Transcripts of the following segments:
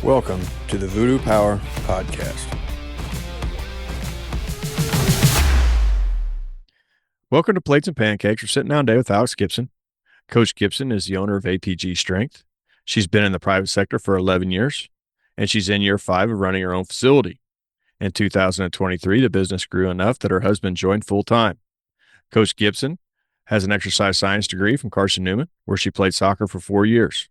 Welcome to the Voodoo Power Podcast. Welcome to Plates and Pancakes. We're sitting down today with Coach Gibson. Coach Gibson is the owner of APG Strength. She's been in the private sector for 11 years, and she's in year 5 of running her own facility. In 2023, the business grew enough that her husband joined full-time. Coach Gibson has an exercise science degree from Carson Newman, where she played soccer for 4 years.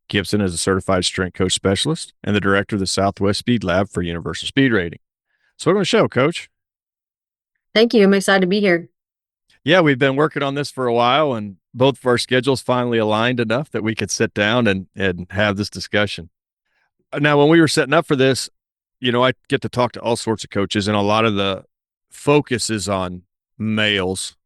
Gibson is a certified strength coach specialist and the director of the Southwest Speed Lab for Universal Speed Rating. So welcome to the show, Coach. Thank you. I'm excited to be here. Yeah, we've been working on this for a while, and both of our schedules finally aligned enough that we could sit down and have this discussion. Now, when we were setting up for this, I get to talk to all sorts of coaches, and a lot of the focus is on males.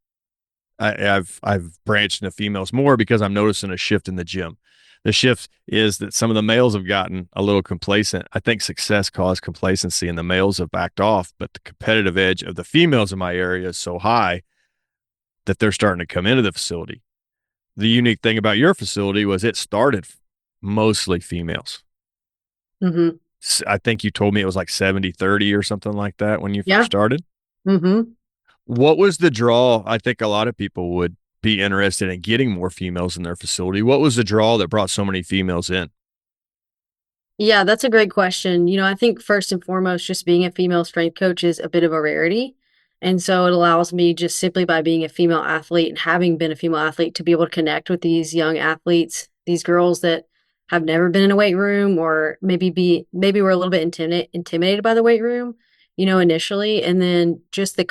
I've branched into females more because I'm noticing a shift in the gym. The shift is that some of the males have gotten a little complacent. I think success caused complacency, and the males have backed off, but the competitive edge of the females in my area is so high that they're starting to come into the facility. The unique thing about your facility was it started mostly females. Mm-hmm. I think you told me it was like 70-30 or something like that when you first started. Mm-hmm. What was the draw? I think a lot of people would be interested in getting more females in their facility. What was the draw that brought so many females in? Yeah, that's a great question. I think first and foremost, just being a female strength coach is a bit of a rarity. And so it allows me just simply by being a female athlete and having been a female athlete to be able to connect with these young athletes, these girls that have never been in a weight room or maybe we're a little bit intimidated by the weight room, initially. And then just the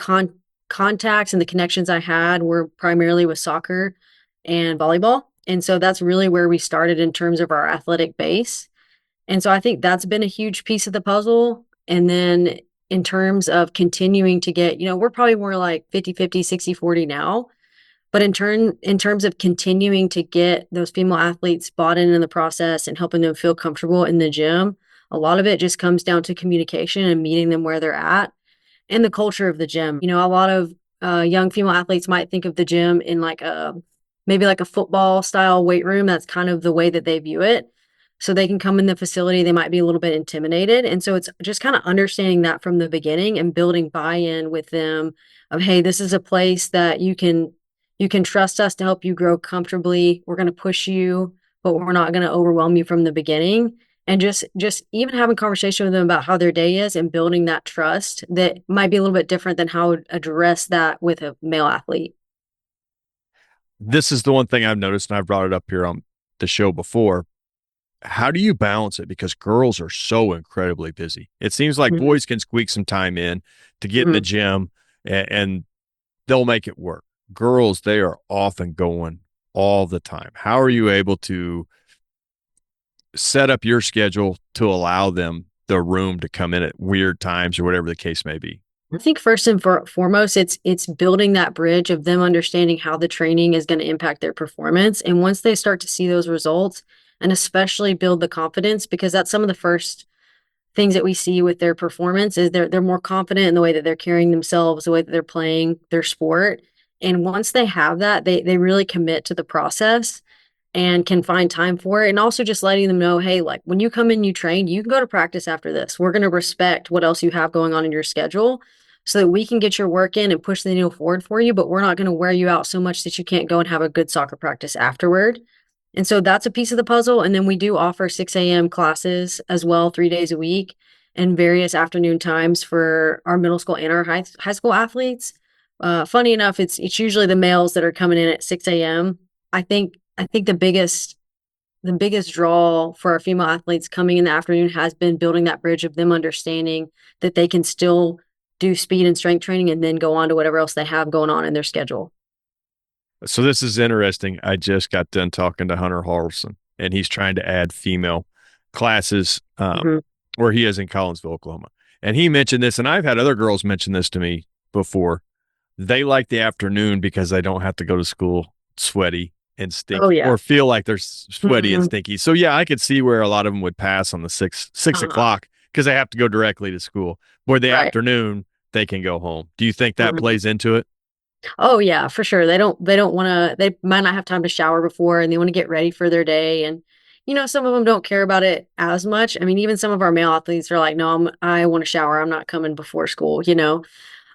contacts and the connections I had were primarily with soccer and volleyball. And so that's really where we started in terms of our athletic base. And so I think that's been a huge piece of the puzzle. And then in terms of continuing to get, we're probably more like 50-50, 60-40 now. But in terms of continuing to get those female athletes bought in the process and helping them feel comfortable in the gym, a lot of it just comes down to communication and meeting them where they're at and the culture of the gym. A lot of young female athletes might think of the gym in maybe like a football style weight room. That's kind of the way that they view it. So they can come in the facility, they might be a little bit intimidated. And so it's just kind of understanding that from the beginning and building buy-in with them of, hey, this is a place that you can trust us to help you grow comfortably. We're going to push you, but we're not going to overwhelm you from the beginning. And just even having conversation with them about how their day is and building that trust that might be a little bit different than how I would address that with a male athlete. This is the one thing I've noticed, and I've brought it up here on the show before. How do you balance it? Because girls are so incredibly busy. It seems like Mm-hmm. boys can squeak some time in to get in the gym and they'll make it work. Girls, they are often going all the time. How are you able to set up your schedule to allow them the room to come in at weird times or whatever the case may be? I think first and foremost, it's building that bridge of them understanding how the training is going to impact their performance. And once they start to see those results, and especially build the confidence, because that's some of the first things that we see with their performance is they're more confident in the way that they're carrying themselves, the way that they're playing their sport. And once they have that, they really commit to the process and can find time for it. And also just letting them know, hey, like when you come in, you train, you can go to practice after this. We're going to respect what else you have going on in your schedule so that we can get your work in and push the needle forward for you, but we're not going to wear you out so much that you can't go and have a good soccer practice afterward. And so that's a piece of the puzzle. And then we do offer 6 a.m. classes as well, 3 days a week and various afternoon times for our middle school and our high school athletes. Funny enough, it's usually the males that are coming in at 6 a.m. I think the biggest draw for our female athletes coming in the afternoon has been building that bridge of them understanding that they can still do speed and strength training and then go on to whatever else they have going on in their schedule. So this is interesting. I just got done talking to Hunter Harrelson, and he's trying to add female classes where he is in Collinsville, Oklahoma. And he mentioned this, and I've had other girls mention this to me before. They like the afternoon because they don't have to go to school sweaty and stinky or feel like they're sweaty and stinky. So yeah, I could see where a lot of them would pass on the six o'clock because they have to go directly to school. Where the afternoon, they can go home. Do you think that plays into it? Oh yeah, for sure. They don't want to, they might not have time to shower before and they want to get ready for their day. And, some of them don't care about it as much. I mean, even some of our male athletes are like, no, I want to shower. I'm not coming before school.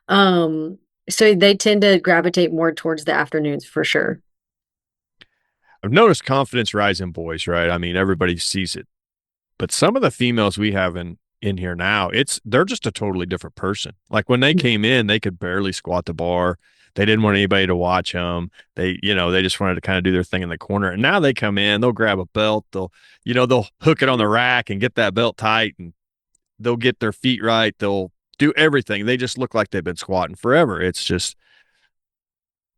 Um, so they tend to gravitate more towards the afternoons for sure. I've noticed confidence rise in boys, right? I mean, everybody sees it. But some of the females we have in here now, they're just a totally different person. Like when they came in, they could barely squat the bar. They didn't want anybody to watch them. They just wanted to kind of do their thing in the corner. And now they come in, they'll grab a belt, they'll hook it on the rack and get that belt tight, and they'll get their feet right. They'll do everything. They just look like they've been squatting forever. It's just,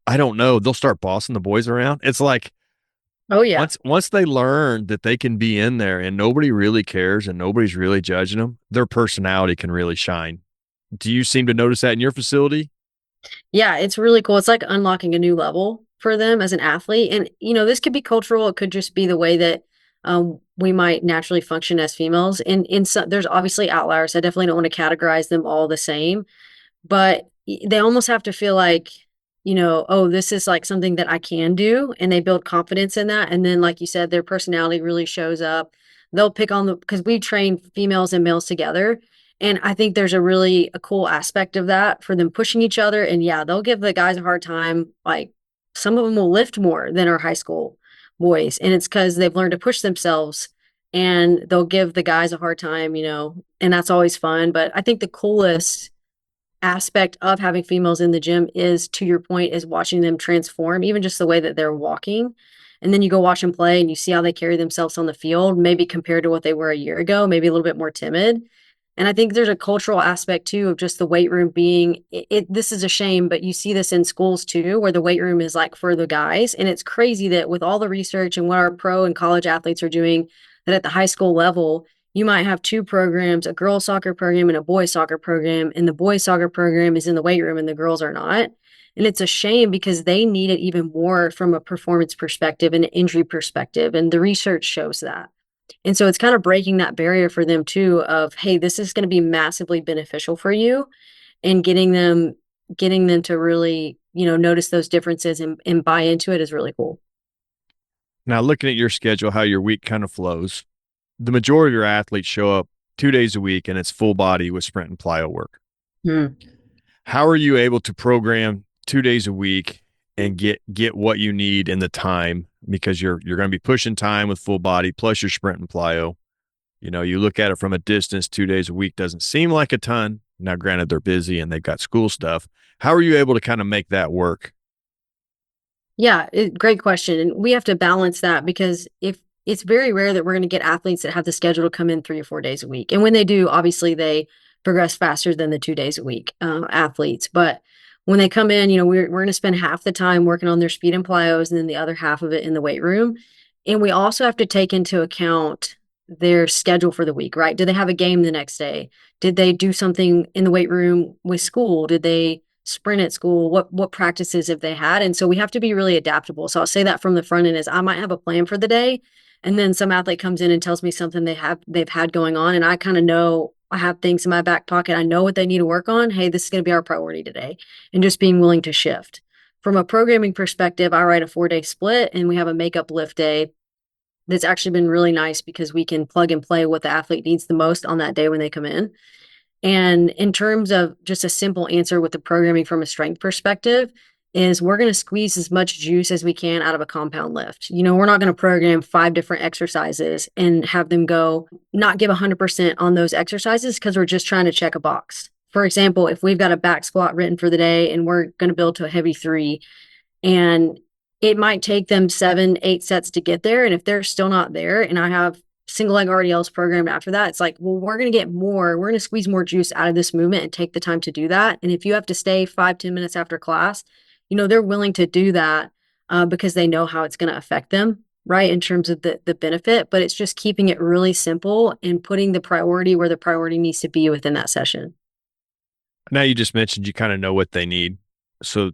I don't know. They'll start bossing the boys around. It's like Oh yeah. once they learn that they can be in there and nobody really cares and nobody's really judging them, their personality can really shine. Do you seem to notice that in your facility? Yeah, it's really cool. It's like unlocking a new level for them as an athlete. And, this could be cultural. It could just be the way that we might naturally function as females. And there's obviously outliers. I definitely don't want to categorize them all the same, but they almost have to feel like, oh, this is like something that I can do. And they build confidence in that. And then, like you said, their personality really shows up. They'll pick on because we train females and males together. And I think there's a cool aspect of that for them pushing each other. And yeah, they'll give the guys a hard time. Like some of them will lift more than our high school boys. And it's because they've learned to push themselves, and they'll give the guys a hard time, and that's always fun. But I think the coolest aspect of having females in the gym is, to your point, is watching them transform, even just the way that they're walking. And then you go watch them play and you see how they carry themselves on the field, maybe compared to what they were a year ago, maybe a little bit more timid. And I think there's a cultural aspect too of just the weight room being this is a shame, but you see this in schools too, where the weight room is like for the guys. And it's crazy that with all the research and what our pro and college athletes are doing, that at the high school level, you might have two programs, a girls soccer program and a boys soccer program, and the boys soccer program is in the weight room and the girls are not. And it's a shame because they need it even more from a performance perspective and an injury perspective. And the research shows that. And so it's kind of breaking that barrier for them too of, hey, this is going to be massively beneficial for you, and getting them to really, notice those differences and buy into it is really cool. Now, looking at your schedule, how your week kind of flows, the majority of your athletes show up 2 days a week and it's full body with sprint and plyo work. Hmm. How are you able to program 2 days a week and get what you need in the time, because you're going to be pushing time with full body plus your sprint and plyo. You look at it from a distance, 2 days a week doesn't seem like a ton. Now, granted, they're busy and they've got school stuff. How are you able to kind of make that work? Yeah, great question. And we have to balance that because if it's very rare that we're going to get athletes that have the schedule to come in 3 or 4 days a week. And when they do, obviously they progress faster than the 2 days a week athletes. But when they come in, we're going to spend half the time working on their speed and plyos and then the other half of it in the weight room. And we also have to take into account their schedule for the week, right? Do they have a game the next day? Did they do something in the weight room with school? Did they sprint at school? What practices have they had? And so we have to be really adaptable. So I'll say that from the front end is I might have a plan for the day, and then some athlete comes in and tells me something they've had going on, and I kind of know I have things in my back pocket. I know what they need to work on. Hey, this is going to be our priority today, and just being willing to shift. From a programming perspective, I write a 4-day split, and we have a makeup lift day that's actually been really nice because we can plug and play what the athlete needs the most on that day when they come in. And in terms of just a simple answer with the programming from a strength perspective, is we're going to squeeze as much juice as we can out of a compound lift. We're not going to program 5 different exercises and have them go not give 100% on those exercises because we're just trying to check a box. For example, if we've got a back squat written for the day and we're going to build to a heavy 3, and it might take them 7, 8 sets to get there. And if they're still not there, and I have single leg RDLs programmed after that, it's like, well, we're going to get more, we're going to squeeze more juice out of this movement and take the time to do that. And if you have to stay 5, 10 minutes after class, they're willing to do that because they know how it's going to affect them, right? In terms of the benefit, but it's just keeping it really simple and putting the priority where the priority needs to be within that session. Now, you just mentioned you kind of know what they need. So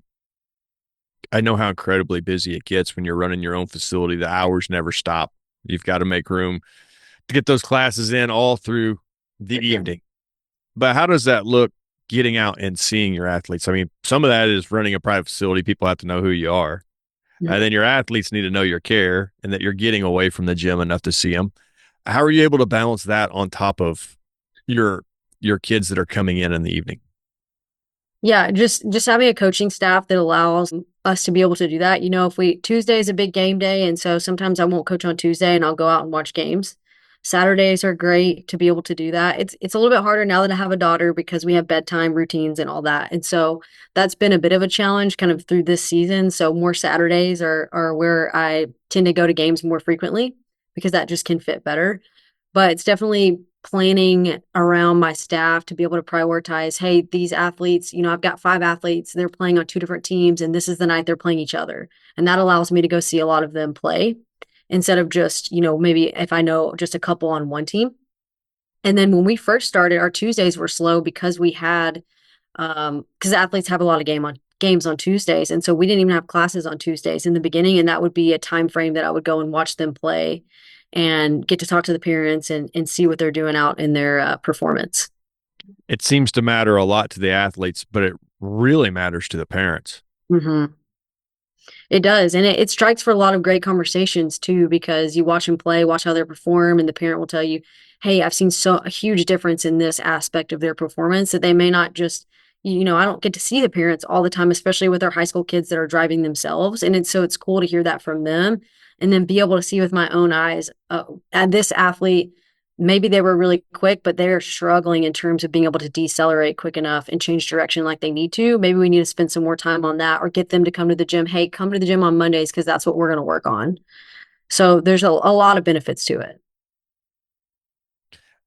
I know how incredibly busy it gets when you're running your own facility. The hours never stop. You've got to make room to get those classes in all through the evening. But how does that look getting out and seeing your athletes? I mean, some of that is running a private facility. People have to know who you are. And then your athletes need to know your care and that you're getting away from the gym enough to see them. How are you able to balance that on top of your your kids that are coming in the evening? Yeah, just having a coaching staff that allows us to be able to do that. You know, if we Tuesday is a big game day, and so sometimes I won't coach on Tuesday and I'll go out and watch games. Saturdays are great to be able to do that. It's a little bit harder now that I have a daughter because we have bedtime routines and all that. And so that's been a bit of a challenge kind of through this season. So more Saturdays are where I tend to go to games more frequently because that just can fit better. But it's definitely planning around my staff to be able to prioritize, hey, these athletes, you know, I've got 5 athletes, they're playing on 2 different teams, and this is the night they're playing each other. And that allows me to go see a lot of them play instead of just, you know, maybe if I know just a couple on one team. And then when we first started, our Tuesdays were slow because we had because athletes have a lot of games on Tuesdays, and so we didn't even have classes on Tuesdays in the beginning, and that would be a time frame that I would go and watch them play and get to talk to the parents and see what they're doing out in their performance. It seems to matter a lot to the athletes, but it really matters to the parents. Hmm. It does, and it strikes for a lot of great conversations too, because you watch them play, watch how they perform, and the parent will tell you, "Hey, I've seen a huge difference in this aspect of their performance that they may not just." You know, I don't get to see the parents all the time, especially with our high school kids that are driving themselves, and it's cool to hear that from them, and then be able to see with my own eyes, and this athlete maybe they were really quick, but they're struggling in terms of being able to decelerate quick enough and change direction like they need to. Maybe we need to spend some more time on that or get them to come to the gym. Hey, come to the gym on Mondays because that's what we're going to work on. So there's a lot of benefits to it.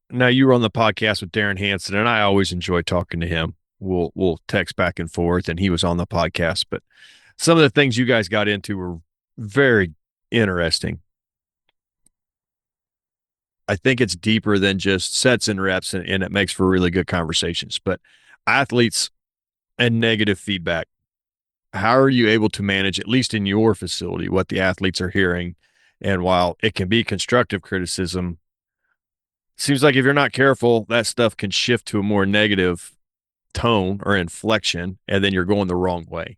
Now you were on the podcast with Darren Hanson, and I always enjoy talking to him. We'll text back and forth, and he was on the podcast. But some of the things you guys got into were very interesting. I think it's deeper than just sets and reps, and it makes for really good conversations. But athletes and negative feedback, how are you able to manage, at least in your facility, what the athletes are hearing? And while it can be constructive criticism, seems like if you're not careful, that stuff can shift to a more negative tone or inflection, and then you're going the wrong way.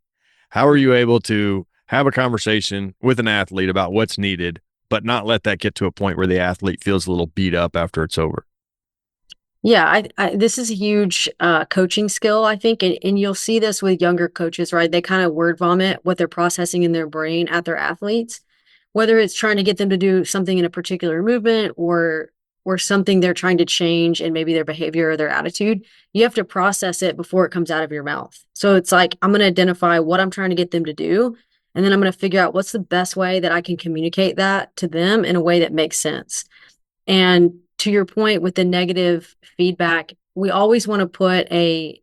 How are you able to have a conversation with an athlete about what's needed, but not let that get to a point where the athlete feels a little beat up after it's over? Yeah, this is a huge coaching skill, I think, and you'll see this with younger coaches, right? They kind of word vomit what they're processing in their brain at their athletes, whether it's trying to get them to do something in a particular movement or something they're trying to change in maybe their behavior or their attitude. You have to process it before it comes out of your mouth. So it's like I'm going to identify what I'm trying to get them to do, and then I'm going to figure out what's the best way that I can communicate that to them in a way that makes sense. And to your point with the negative feedback, we always want to put a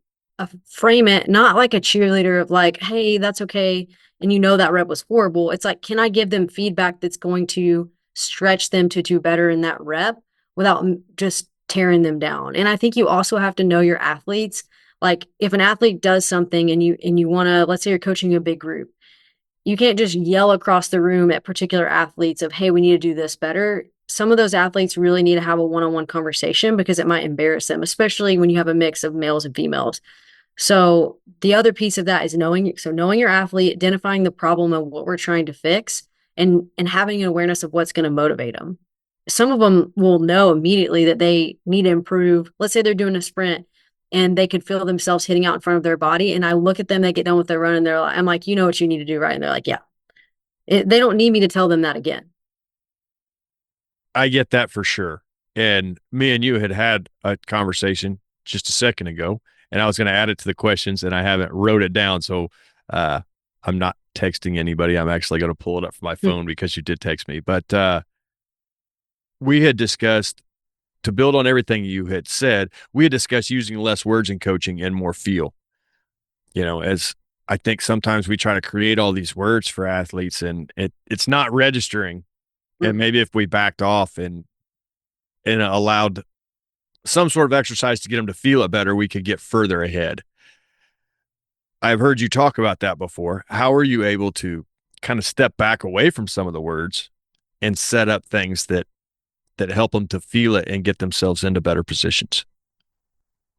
frame it not like a cheerleader of like, hey, that's okay. And you know that rep was horrible. It's like, can I give them feedback that's going to stretch them to do better in that rep without just tearing them down? And I think you also have to know your athletes. Like if an athlete does something and you want to, let's say you're coaching a big group, you can't just yell across the room at particular athletes of, hey, we need to do this better. Some of those athletes really need to have a one-on-one conversation because it might embarrass them, especially when you have a mix of males and females. So the other piece of that is knowing your athlete, identifying the problem and what we're trying to fix, and having an awareness of what's going to motivate them. Some of them will know immediately that they need to improve. Let's say they're doing a sprint and they could feel themselves hitting out in front of their body. And I look at them, they get done with their run, and I'm like, you know what you need to do, right? And they're like, yeah. They don't need me to tell them that again. I get that for sure. And me and you had a conversation just a second ago, and I was going to add it to the questions, and I haven't wrote it down. So uh, I'm not texting anybody. I'm actually going to pull it up from my Hmm. phone because you did text me. But we had discussed, to build on everything you had said, we had discussed using less words in coaching and more feel. As I think sometimes we try to create all these words for athletes, and it's not registering. And Mm. maybe if we backed off and allowed some sort of exercise to get them to feel it better, we could get further ahead. I've heard you talk about that before. How are you able to kind of step back away from some of the words and set up things that help them to feel it and get themselves into better positions?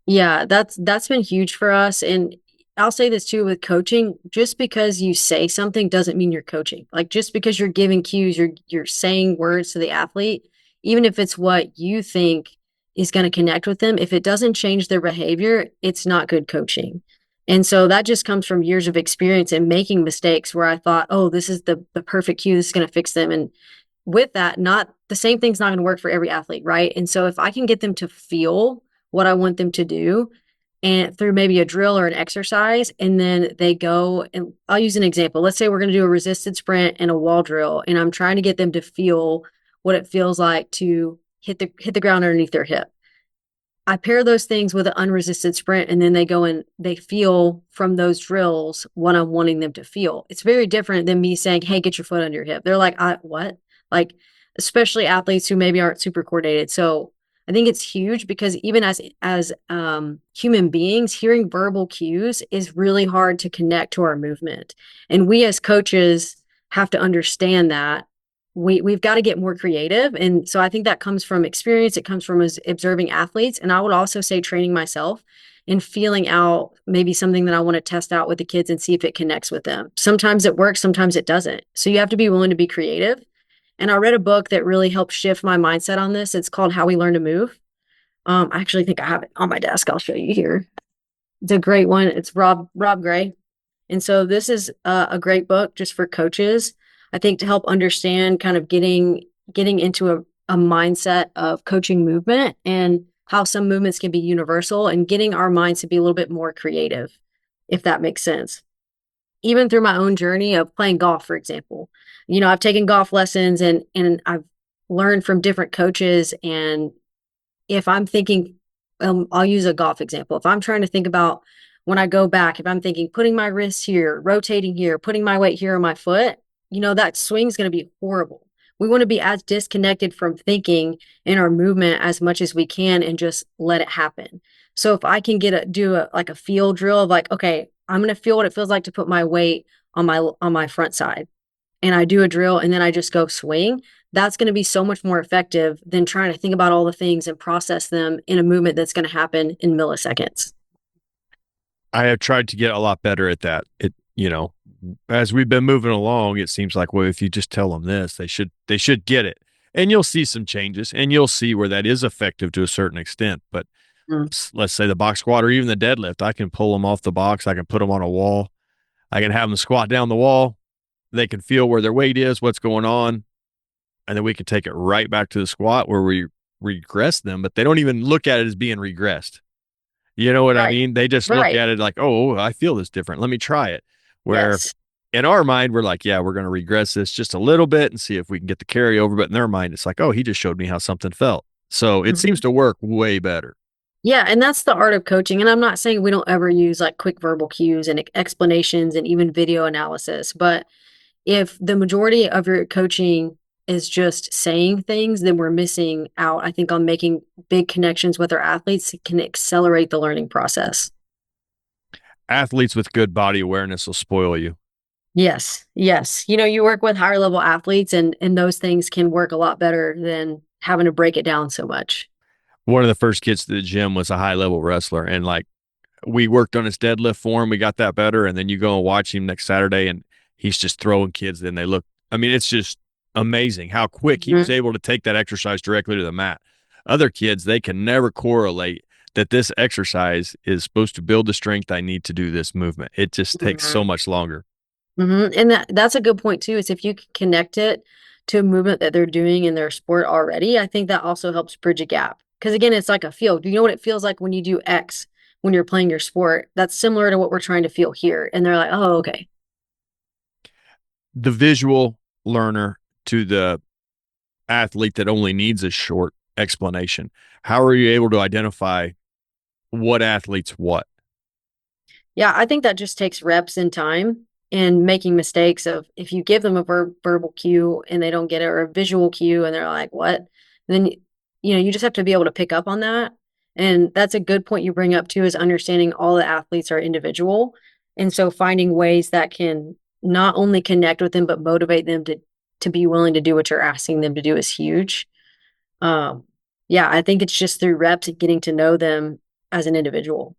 Yeah, that's been huge for us. And I'll say this too with coaching, just because you say something doesn't mean you're coaching. Like just because you're giving cues, you're saying words to the athlete, even if it's what you think is going to connect with them, if it doesn't change their behavior, it's not good coaching. And so that just comes from years of experience and making mistakes where I thought, oh, this is the perfect cue, this is going to fix them. And with that, not the same thing's not going to work for every athlete, right? And so if I can get them to feel what I want them to do, and through maybe a drill or an exercise, and then they go, and I'll use an example. Let's say we're going to do a resisted sprint and a wall drill, and I'm trying to get them to feel what it feels like to hit the ground underneath their hip. I pair those things with an unresisted sprint, and then they go and they feel from those drills what I'm wanting them to feel. It's very different than me saying, "Hey, get your foot under your hip." They're like, what?" Like, especially athletes who maybe aren't super coordinated. So I think it's huge because even as human beings, hearing verbal cues is really hard to connect to our movement, and we as coaches have to understand that we've got to get more creative. And so I think that comes from experience. It comes from observing athletes. And I would also say training myself and feeling out maybe something that I want to test out with the kids and see if it connects with them. Sometimes it works, sometimes it doesn't. So you have to be willing to be creative. And I read a book that really helped shift my mindset on this. It's called How We Learn to Move. I actually think I have it on my desk. I'll show you here. It's a great one. It's Rob Gray. And so this is a great book just for coaches, I think, to help understand kind of getting into a mindset of coaching movement and how some movements can be universal and getting our minds to be a little bit more creative, if that makes sense. Even through my own journey of playing golf, for example, I've taken golf lessons and I've learned from different coaches. And if I'm thinking, I'll use a golf example. If I'm trying to think about when I go back, if I'm thinking putting my wrist here, rotating here, putting my weight here on my foot, that swing's going to be horrible. We want to be as disconnected from thinking in our movement as much as we can and just let it happen. So if I can do a like a feel drill of like, okay, I'm going to feel what it feels like to put my weight on my front side, and I do a drill and then I just go swing, that's going to be so much more effective than trying to think about all the things and process them in a movement that's going to happen in milliseconds. I have tried to get a lot better at that. As we've been moving along, it seems like, well, if you just tell them this, they should get it. And you'll see some changes and you'll see where that is effective to a certain extent. But Mm. let's say the box squat or even the deadlift, I can pull them off the box. I can put them on a wall. I can have them squat down the wall. They can feel where their weight is, what's going on. And then we can take it right back to the squat where we regress them, but they don't even look at it as being regressed. You know what I Right. mean? They just look Right. at it like, oh, I feel this different. Let me try it. Where Yes. in our mind, we're like, yeah, we're going to regress this just a little bit and see if we can get the carryover. But in their mind, it's like, oh, he just showed me how something felt. So it seems Mhm. to work way better. Yeah, and that's the art of coaching. And I'm not saying we don't ever use like quick verbal cues and explanations and even video analysis, but if the majority of your coaching is just saying things, then we're missing out, I think, on making big connections with our athletes that can accelerate the learning process. Athletes with good body awareness will spoil you. Yes, yes. You work with higher level athletes, and those things can work a lot better than having to break it down so much. One of the first kids to the gym was a high level wrestler. And like we worked on his deadlift form. We got that better. And then you go and watch him next Saturday and he's just throwing kids. Then they look, I mean, it's just amazing how quick he was Mhm. able to take that exercise directly to the mat. Other kids, they can never correlate that this exercise is supposed to build the strength I need to do this movement. It just takes so Mhm. much longer. And that's a good point too. Is if you can connect it to a movement that they're doing in their sport already, I think that also helps bridge a gap. Because again, it's like a field. You know what it feels like when you do X when you're playing your sport? That's similar to what we're trying to feel here. And they're like, oh, okay. The visual learner to the athlete that only needs a short explanation. How are you able to identify what athletes what? Yeah, I think that just takes reps and time and making mistakes of if you give them a verbal cue and they don't get it, or a visual cue and they're like, what? Then, you just have to be able to pick up on that. And that's a good point you bring up too, is understanding all the athletes are individual. And so finding ways that can not only connect with them, but motivate them to be willing to do what you're asking them to do is huge. Um, yeah, I think it's just through reps and getting to know them as an individual.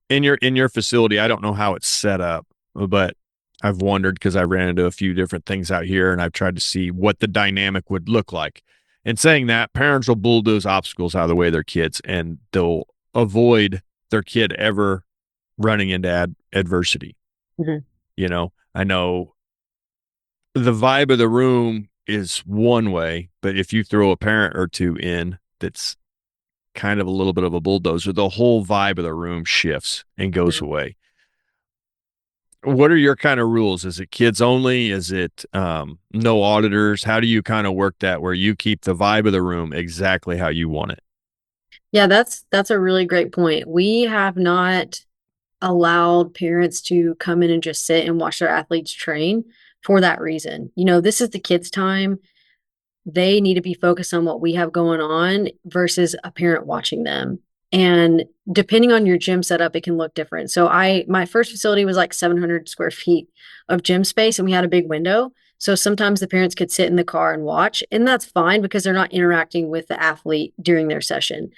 in your facility, I don't know how it's set up, but I've wondered because I ran into a few different things out here and I've tried to see what the dynamic would look like. And saying that, parents will bulldoze obstacles out of the way of their kids and they'll avoid their kid ever running into adversity. Mhm. I know the vibe of the room is one way, but if you throw a parent or two in that's kind of a little bit of a bulldozer, the whole vibe of the room shifts and goes away. What are your kind of rules? Is it kids only? Is it no auditors? How do you kind of work that where you keep the vibe of the room exactly how you want it? Yeah, that's a really great point. We have not allowed parents to come in and just sit and watch their athletes train for that reason. This is the kids' time. They need to be focused on what we have going on versus a parent watching them. And depending on your gym setup, it can look different. So my first facility was like 700 square feet of gym space and we had a big window. So sometimes the parents could sit in the car and watch, and that's fine because they're not interacting with the athlete during their session.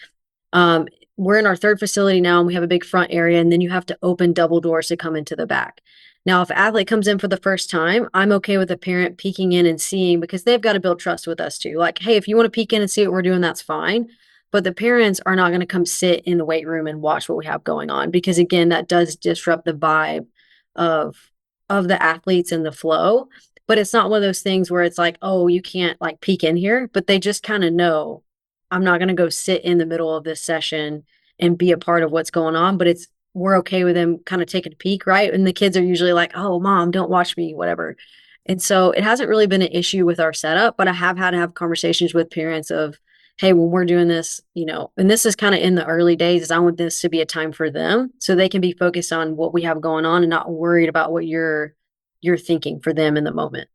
Um, we're in our third facility now and we have a big front area, and then you have to open double doors to come into the back. Now, if an athlete comes in for the first time, I'm okay with a parent peeking in and seeing because they've got to build trust with us too. Like, hey, if you want to peek in and see what we're doing, that's fine. But the parents are not going to come sit in the weight room and watch what we have going on because again, that does disrupt the vibe of of the athletes and the flow. But it's not one of those things where it's like, oh, you can't like peek in here, but they just kind of know I'm not going to go sit in the middle of this session and be a part of what's going on, but we're okay with them kind of taking a peek, right? And the kids are usually like, "Oh, mom, don't watch me, whatever." And so it hasn't really been an issue with our setup, but I have had to have conversations with parents of, "Hey, when we're doing this, and this is kind of in the early days, is I want this to be a time for them so they can be focused on what we have going on and not worried about what you're thinking for them in the moment."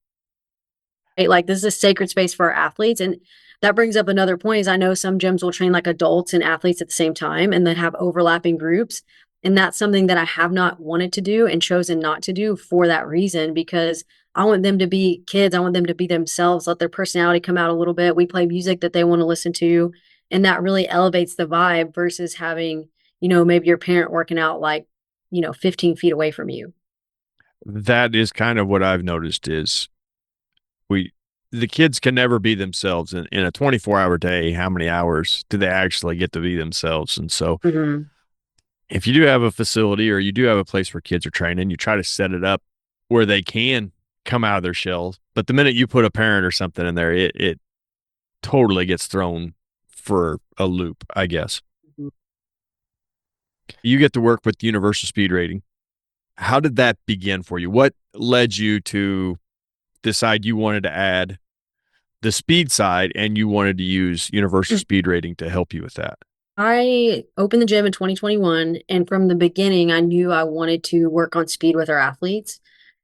Right? Like this is a sacred space for our athletes. And that brings up another point is I know some gyms will train like adults and athletes at the same time and then have overlapping groups. And that's something that I have not wanted to do and chosen not to do for that reason because I want them to be kids. I want them to be themselves, let their personality come out a little bit. We play music that they want to listen to. And that really elevates the vibe versus having, maybe your parent working out like, 15 feet away from you. That is kind of what I've noticed is we the kids can never be themselves in a 24-hour day. How many hours do they actually get to be themselves? And so Mhm. if you do have a facility or you do have a place where kids are training, you try to set it up where they can come out of their shells. But the minute you put a parent or something in there, it totally gets thrown for a loop, I guess. You get to work with universal speed rating. How did that begin for you? What led you to decide you wanted to add the speed side and you wanted to use universal speed rating to help you with that? I opened the gym in 2021, and from the beginning, I knew I wanted to work on speed with our athletes.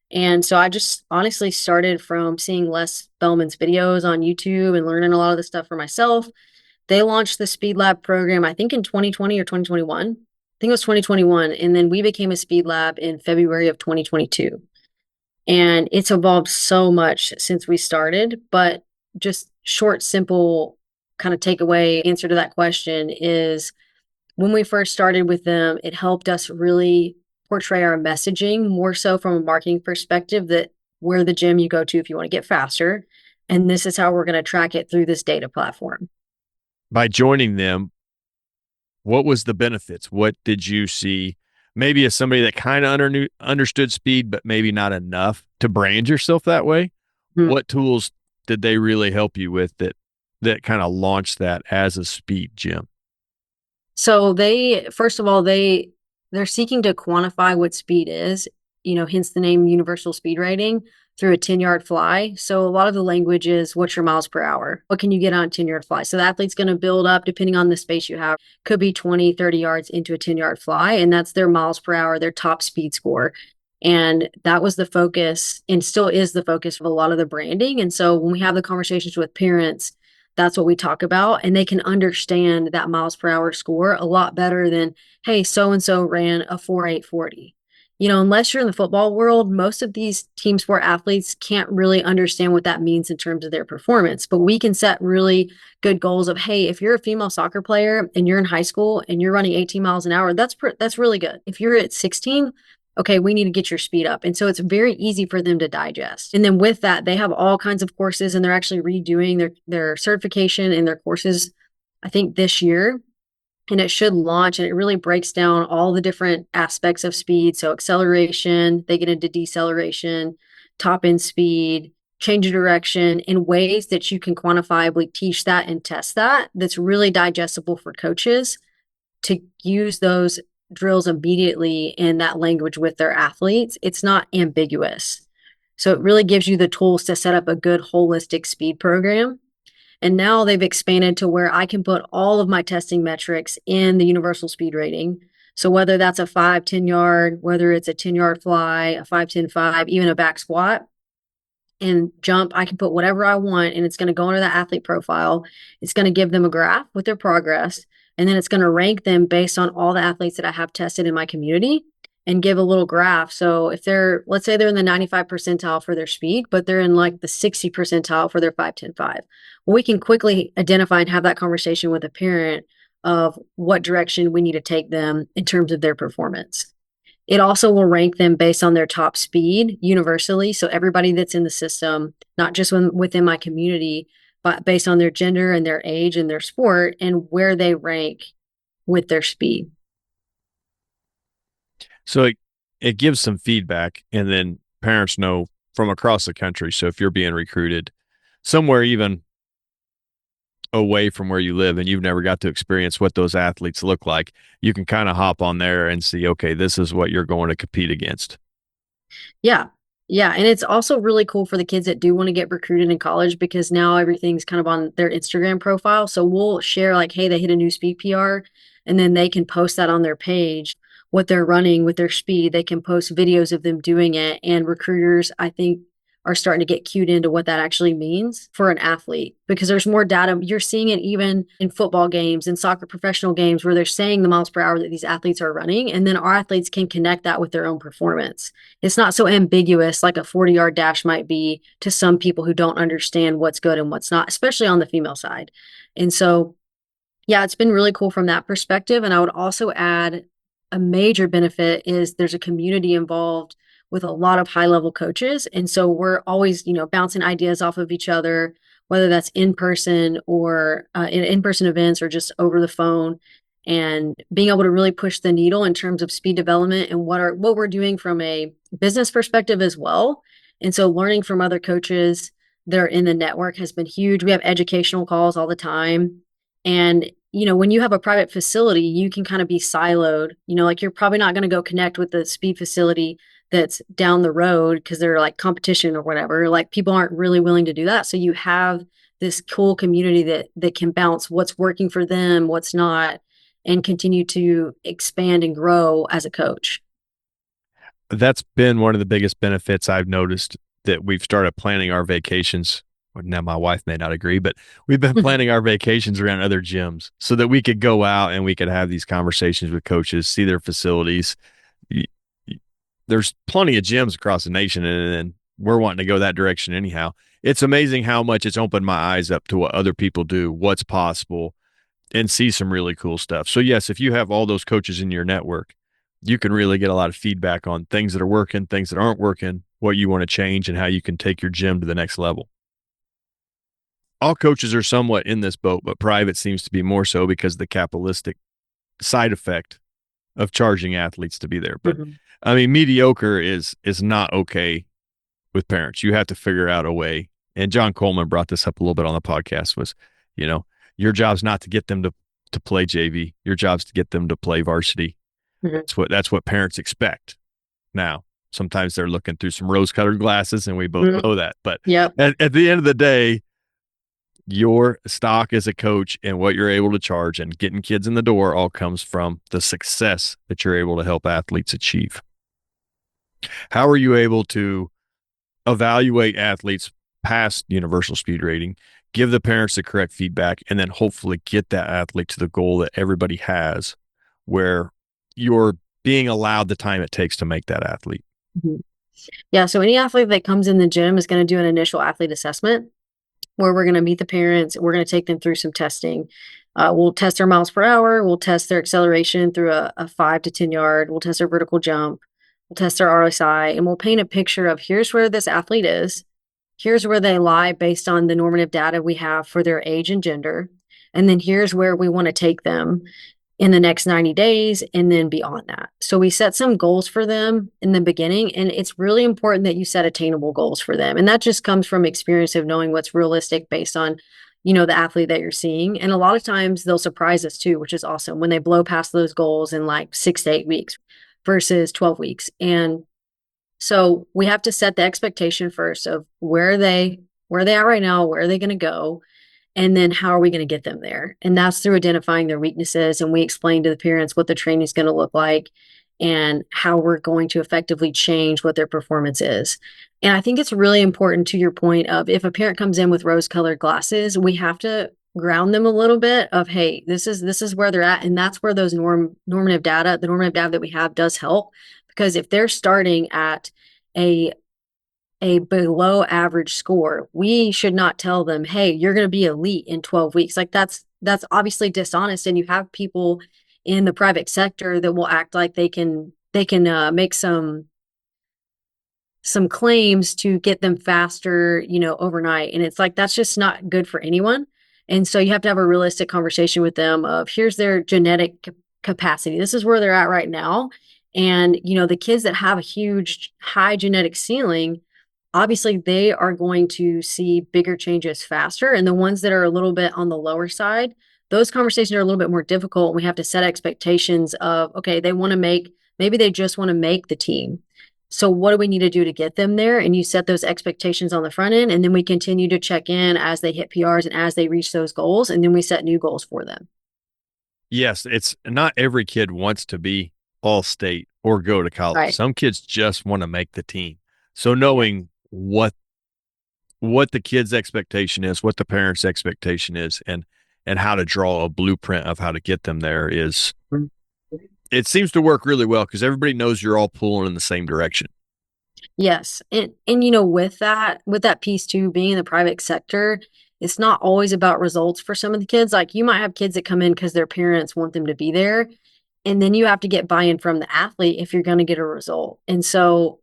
And so I just honestly started from seeing Les Spellman's videos on YouTube and learning a lot of the stuff for myself. They launched the Speed Lab program, I think in 2020 or 2021. I think it was 2021. And then we became a Speed Lab in February of 2022. And it's evolved so much since we started, but just short, simple kind of takeaway answer to that question is when we first started with them, it helped us really portray our messaging more so from a marketing perspective that we're the gym you go to if you want to get faster. And this is how we're going to track it through this data platform. By joining them, what was the benefits? What did you see? Maybe as somebody that kind of understood speed, but maybe not enough to brand yourself that way. Mhm. What tools did they really help you with that kind of launched that as a speed gym? So they first of all they're seeking to quantify what speed is, hence the name universal speed rating through a 10-yard fly. So a lot of the language is what's your miles per hour? What can you get on a 10-yard fly? So the athlete's going to build up depending on the space you have. Could be 20, 30 yards into a 10-yard fly and that's their miles per hour, their top speed score. And that was the focus and still is the focus of a lot of the branding. And so when we have the conversations with parents, that's what we talk about. And they can understand that miles per hour score a lot better than, hey, so and so ran a 4.840. unless you're in the football world, most of these team sport athletes can't really understand what that means in terms of their performance. But we can set really good goals of, hey, if you're a female soccer player and you're in high school and you're running 18 miles an hour, that's really good. If you're at 16, okay, we need to get your speed up. And so it's very easy for them to digest. And then with that, they have all kinds of courses and they're actually redoing their certification and their courses, I think this year, and it should launch, and it really breaks down all the different aspects of speed. So acceleration, they get into deceleration, top end speed, change of direction in ways that you can quantifiably teach that and test that. That's really digestible for coaches to use those drills immediately in that language with their athletes. It's not ambiguous. So it really gives you the tools to set up a good holistic speed program. And now they've expanded to where I can put all of my testing metrics in the universal speed rating. So whether that's a 5-10 yard, whether it's a 10 yard fly, a 5-10-5, even a back squat and jump, I can put whatever I want and it's going to go into that athlete profile. It's going to give them a graph with their progress. And then it's going to rank them based on all the athletes that I have tested in my community and give a little graph. So if let's say they're in the 95 percentile for their speed, but they're in like the 60 percentile for their 5-10-5. Well, we can quickly identify and have that conversation with a parent of what direction we need to take them in terms of their performance. It also will rank them based on their top speed universally. So everybody that's in the system, not just within my community, but based on their gender and their age and their sport and where they rank with their speed. So it gives some feedback, and then parents know from across the country. So if you're being recruited somewhere even away from where you live and you've never got to experience what those athletes look like, you can kind of hop on there and see, okay, this is what you're going to compete against. Yeah. Yeah. And it's also really cool for the kids that do want to get recruited in college because now everything's kind of on their Instagram profile. So we'll share, like, hey, they hit a new speed PR, and then they can post that on their page, what they're running with their speed. They can post videos of them doing it. And recruiters, I think, are starting to get cued into what that actually means for an athlete because there's more data. You're seeing it even in football games and soccer professional games where they're saying the miles per hour that these athletes are running. And then our athletes can connect that with their own performance. It's not so ambiguous like a 40-yard dash might be to some people who don't understand what's good and what's not, especially on the female side. And so, yeah, it's been really cool from that perspective. And I would also add a major benefit is there's a community involved with a lot of high level coaches. And so we're always, bouncing ideas off of each other, whether that's in person or in person events or just over the phone, and being able to really push the needle in terms of speed development and what we're doing from a business perspective as well. And so learning from other coaches that are in the network has been huge. We have educational calls all the time. And when you have a private facility, you can kind of be siloed. Like you're probably not going to go connect with the speed facility that's down the road because they're like competition or whatever. Like people aren't really willing to do that. So you have this cool community that can bounce what's working for them, what's not, and continue to expand and grow as a coach. That's been one of the biggest benefits I've noticed, that we've started planning our vacations. Now, my wife may not agree, but we've been planning our vacations around other gyms so that we could go out and we could have these conversations with coaches, see their facilities. There's plenty of gyms across the nation, and we're wanting to go that direction anyhow. It's amazing how much it's opened my eyes up to what other people do, what's possible, and see some really cool stuff. So, yes, if you have all those coaches in your network, you can really get a lot of feedback on things that are working, things that aren't working, what you want to change, and how you can take your gym to the next level. All coaches are somewhat in this boat, but private seems to be more so because of the capitalistic side effect of charging athletes to be there. But Mm-hmm. I mean, mediocre is not okay with parents. You have to figure out a way. And John Coleman brought this up a little bit on the podcast, was, your job's not to get them to play JV. Your job's to get them to play varsity. Mm-hmm. That's what parents expect. Now, sometimes they're looking through some rose-colored glasses, and we both Mm-hmm. know that. But Yep. at the end of the day, your stock as a coach and what you're able to charge and getting kids in the door all comes from the success that you're able to help athletes achieve. How are you able to evaluate athletes past universal speed rating, give the parents the correct feedback, and then hopefully get that athlete to the goal that everybody has, where you're being allowed the time it takes to make that athlete. Mhm. Yeah, so any athlete that comes in the gym is going to do an initial athlete assessment where we're going to meet the parents. We're going to take them through some testing. We'll test their miles per hour. We'll test their acceleration through a 5 to 10 yard. We'll test their vertical jump. We'll test their RSI, and we'll paint a picture of here's where this athlete is. Here's where they lie based on the normative data we have for their age and gender. And then here's where we want to take them in the next 90 days and then beyond that. So we set some goals for them in the beginning, and it's really important that you set attainable goals for them. And that just comes from experience of knowing what's realistic based on, the athlete that you're seeing. And a lot of times they'll surprise us too, which is awesome when they blow past those goals in like 6 to 8 weeks versus 12 weeks. And so we have to set the expectation first of where are they at right now, where are they going to go, and then how are we going to get them there? And that's through identifying their weaknesses. And we explain to the parents what the training is going to look like and how we're going to effectively change what their performance is. And I think it's really important to your point of if a parent comes in with rose colored glasses, we have to ground them a little bit of, hey, this is where they're at. And that's where those normative data, the normative data that we have does help. Because if they're starting at a a below average score, we should not tell them, hey, you're going to be elite in 12 weeks. Like that's obviously dishonest. And you have people in the private sector that will act like they can make some claims to get them faster, overnight. And it's like that's just not good for anyone. And so you have to have a realistic conversation with them of here's their genetic capacity. This is where they're at right now. And the kids that have a huge high genetic ceiling, obviously they are going to see bigger changes faster. And the ones that are a little bit on the lower side, those conversations are a little bit more difficult. We have to set expectations of, okay, maybe they just want to make the team. So what do we need to do to get them there? And you set those expectations on the front end, and then we continue to check in as they hit PRs and as they reach those goals, and then we set new goals for them. Yes, it's not every kid wants to be all state or go to college. Right. Some kids just want to make the team. So Yeah. knowing what the kid's expectation is, what the parents' expectation is, and how to draw a blueprint of how to get them there is it seems to work really well because everybody knows you're all pulling in the same direction. Yes. And with that piece too, being in the private sector, it's not always about results for some of the kids. Like you might have kids that come in because their parents want them to be there. And then you have to get buy-in from the athlete if you're going to get a result. And so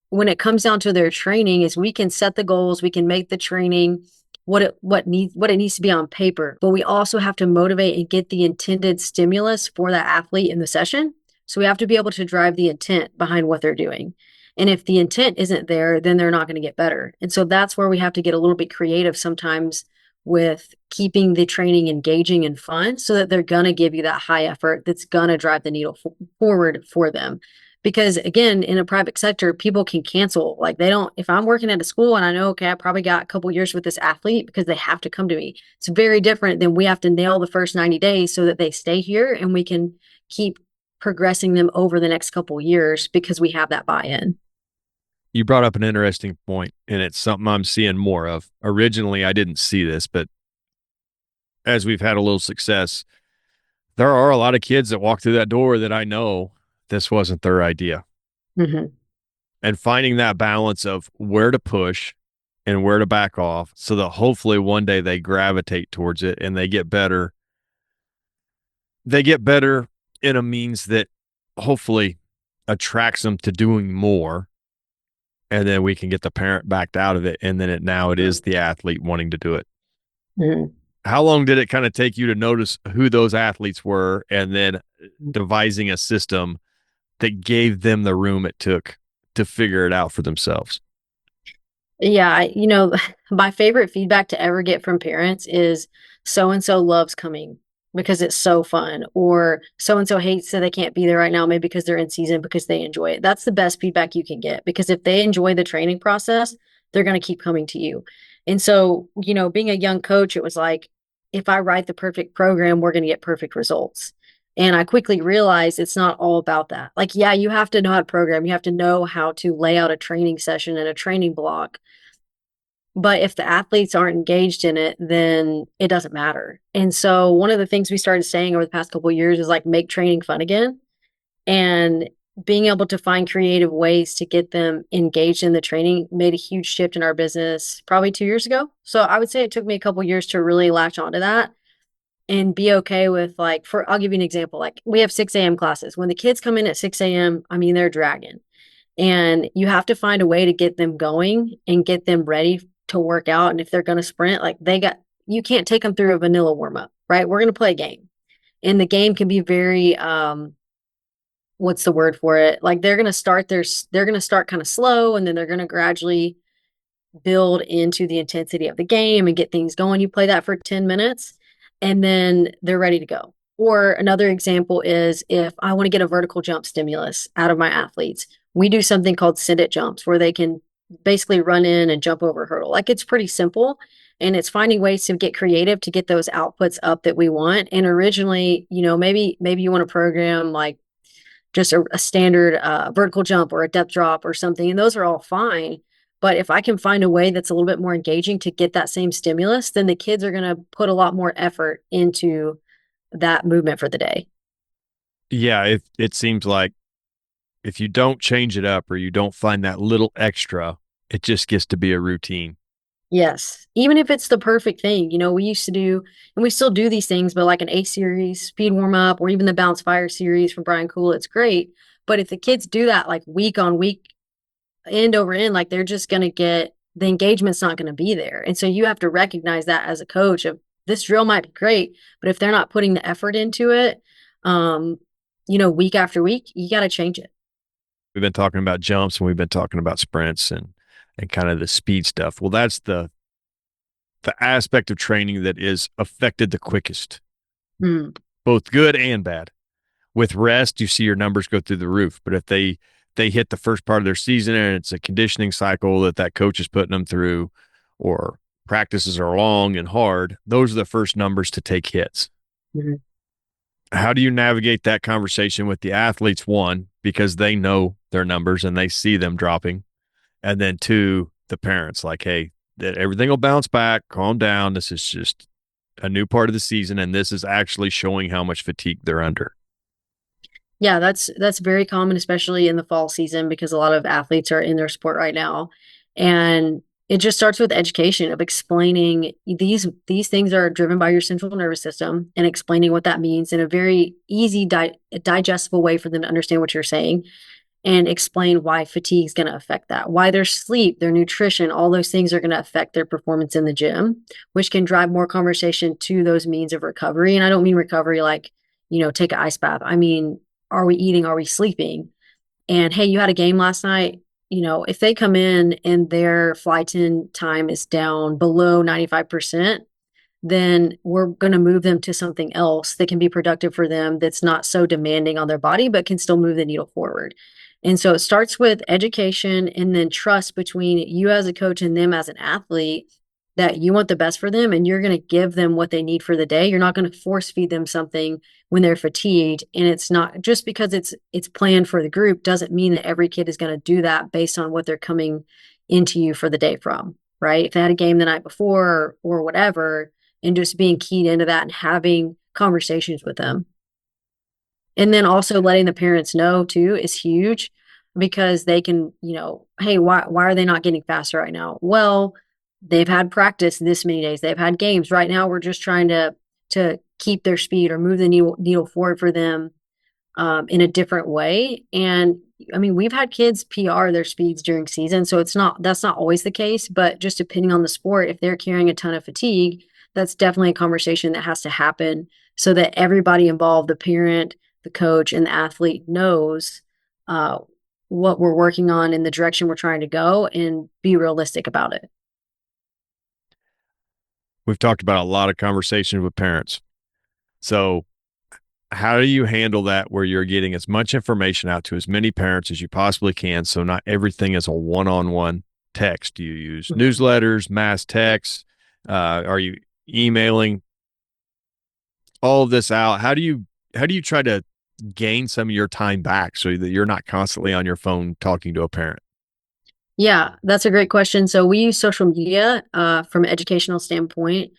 when it comes down to their training is we can set the goals, we can make the training what it needs to be on paper, but we also have to motivate and get the intended stimulus for that athlete in the session. So we have to be able to drive the intent behind what they're doing. And if the intent isn't there, then they're not going to get better. And so that's where we have to get a little bit creative sometimes with keeping the training engaging and fun so that they're going to give you that high effort that's going to drive the needle forward for them. Because again, in a private sector, people can cancel. Like they don't, if I'm working at a school and I know, okay, I probably got a couple years with this athlete because they have to come to me. It's very different than we have to nail the first 90 days so that they stay here and we can keep progressing them over the next couple years because we have that buy-in. You brought up an interesting point, and it's something I'm seeing more of. Originally, I didn't see this, but as we've had a little success, there are a lot of kids that walk through that door that I know this wasn't their idea. Mhm. And finding that balance of where to push and where to back off so that hopefully one day they gravitate towards it and they get better. They get better in a means that hopefully attracts them to doing more. And then we can get the parent backed out of it. And then now it is the athlete wanting to do it. Mhm. How long did it kind of take you to notice who those athletes were and then devising a system that gave them the room it took to figure it out for themselves? Yeah, my favorite feedback to ever get from parents is so and so loves coming because it's so fun, or so and so hates that they can't be there right now, maybe because they're in season because they enjoy it. That's the best feedback you can get because if they enjoy the training process, they're going to keep coming to you. And so, being a young coach, it was like, if I write the perfect program, we're going to get perfect results. And I quickly realized it's not all about that. Like, yeah, you have to know how to program, you have to know how to lay out a training session and a training block, but if the athletes aren't engaged in it, then it doesn't matter. And so one of the things we started saying over the past couple of years is like make training fun again. And being able to find creative ways to get them engaged in the training made a huge shift in our business probably 2 years ago. So I would say it took me a couple years to really latch onto that and be okay with, like, for I'll give you an example. Like, we have 6 a.m. classes. When the kids come in at 6 a.m., I mean, they're dragging. And you have to find a way to get them going and get them ready to work out. And if they're going to sprint, like, you can't take them through a vanilla warm up, right? We're going to play a game. And the game can be very, what's the word for it? Like, they're going to start kind of slow, and then they're going to gradually build into the intensity of the game and get things going. You play that for 10 minutes and then they're ready to go. Or another example is, if I want to get a vertical jump stimulus out of my athletes, we do something called send it jumps where they can basically run in and jump over a hurdle. Like, it's pretty simple, and it's finding ways to get creative to get those outputs up that we want. And originally, maybe you want to program like just a standard vertical jump or a depth drop or something. And those are all fine. But if I can find a way that's a little bit more engaging to get that same stimulus, then the kids are going to put a lot more effort into that movement for the day. Yeah, it seems like if you don't change it up or you don't find that little extra, it just gets to be a routine. Yes. Even if it's the perfect thing, we used to do, and we still do these things, but like an A series, speed warm up, or even the Bounce Fire series from Brian Cool, it's great. But if the kids do that like week on week, end over end, like, they're just going to get the engagement's not going to be there. And so you have to recognize that as a coach of, this drill might be great, but if they're not putting the effort into it, um, week after week, you got to change it. We've been talking about jumps and we've been talking about sprints and kind of the speed stuff. Well, that's the aspect of training that is affected the quickest, Mm, both good and bad. With rest, you see your numbers go through the roof. But if they hit the first part of their season and it's a conditioning cycle that coach is putting them through, or practices are long and hard, those are the first numbers to take hits. mhm. How do you navigate that conversation with the athletes? One, because they know their numbers and they see them dropping, and then two, the parents, like, hey, that everything will bounce back, calm down, this is just a new part of the season and this is actually showing how much fatigue they're under. Yeah, that's very common, especially in the fall season, because a lot of athletes are in their sport right now. And it just starts with education of explaining these things are driven by your central nervous system, and explaining what that means in a very easy digestible way for them to understand what you're saying, and explain why fatigue is going to affect that, why their sleep, their nutrition, all those things are going to affect their performance in the gym, which can drive more conversation to those means of recovery. And I don't mean recovery like, take an ice bath. I mean, are we eating? Are we sleeping? And hey, you had a game last night. If they come in and their fly tin time is down below 95%, then we're going to move them to something else that can be productive for them, that's not so demanding on their body, but can still move the needle forward. And so it starts with education and then trust between you as a coach and them as an athlete, that you want the best for them and you're going to give them what they need for the day. You're not going to force feed them something when they're fatigued. And it's not just because it's planned for the group doesn't mean that every kid is going to do that based on what they're coming into you for the day from, right? If they had a game the night before or whatever, and just being keyed into that and having conversations with them. And then also letting the parents know too is huge, because they can, hey, why are they not getting faster right now? Well, they've had practice this many days. They've had games. Right now we're just trying to keep their speed or move the needle forward for them in a different way. And I mean, we've had kids PR their speeds during season, so that's not always the case, but just depending on the sport, if they're carrying a ton of fatigue, that's definitely a conversation that has to happen so that everybody involved, the parent, the coach, and the athlete knows uh, what we're working on and the direction we're trying to go, and be realistic about it. We've talked about a lot of conversations with parents. So how do you handle that where you're getting as much information out to as many parents as you possibly can, so not everything is a one-on-one text? Do you use Mhm. newsletters, mass texts? Are you emailing all of this out? How do you try to gain some of your time back so that you're not constantly on your phone talking to a parent? Yeah, that's a great question. So we use social media from an educational standpoint.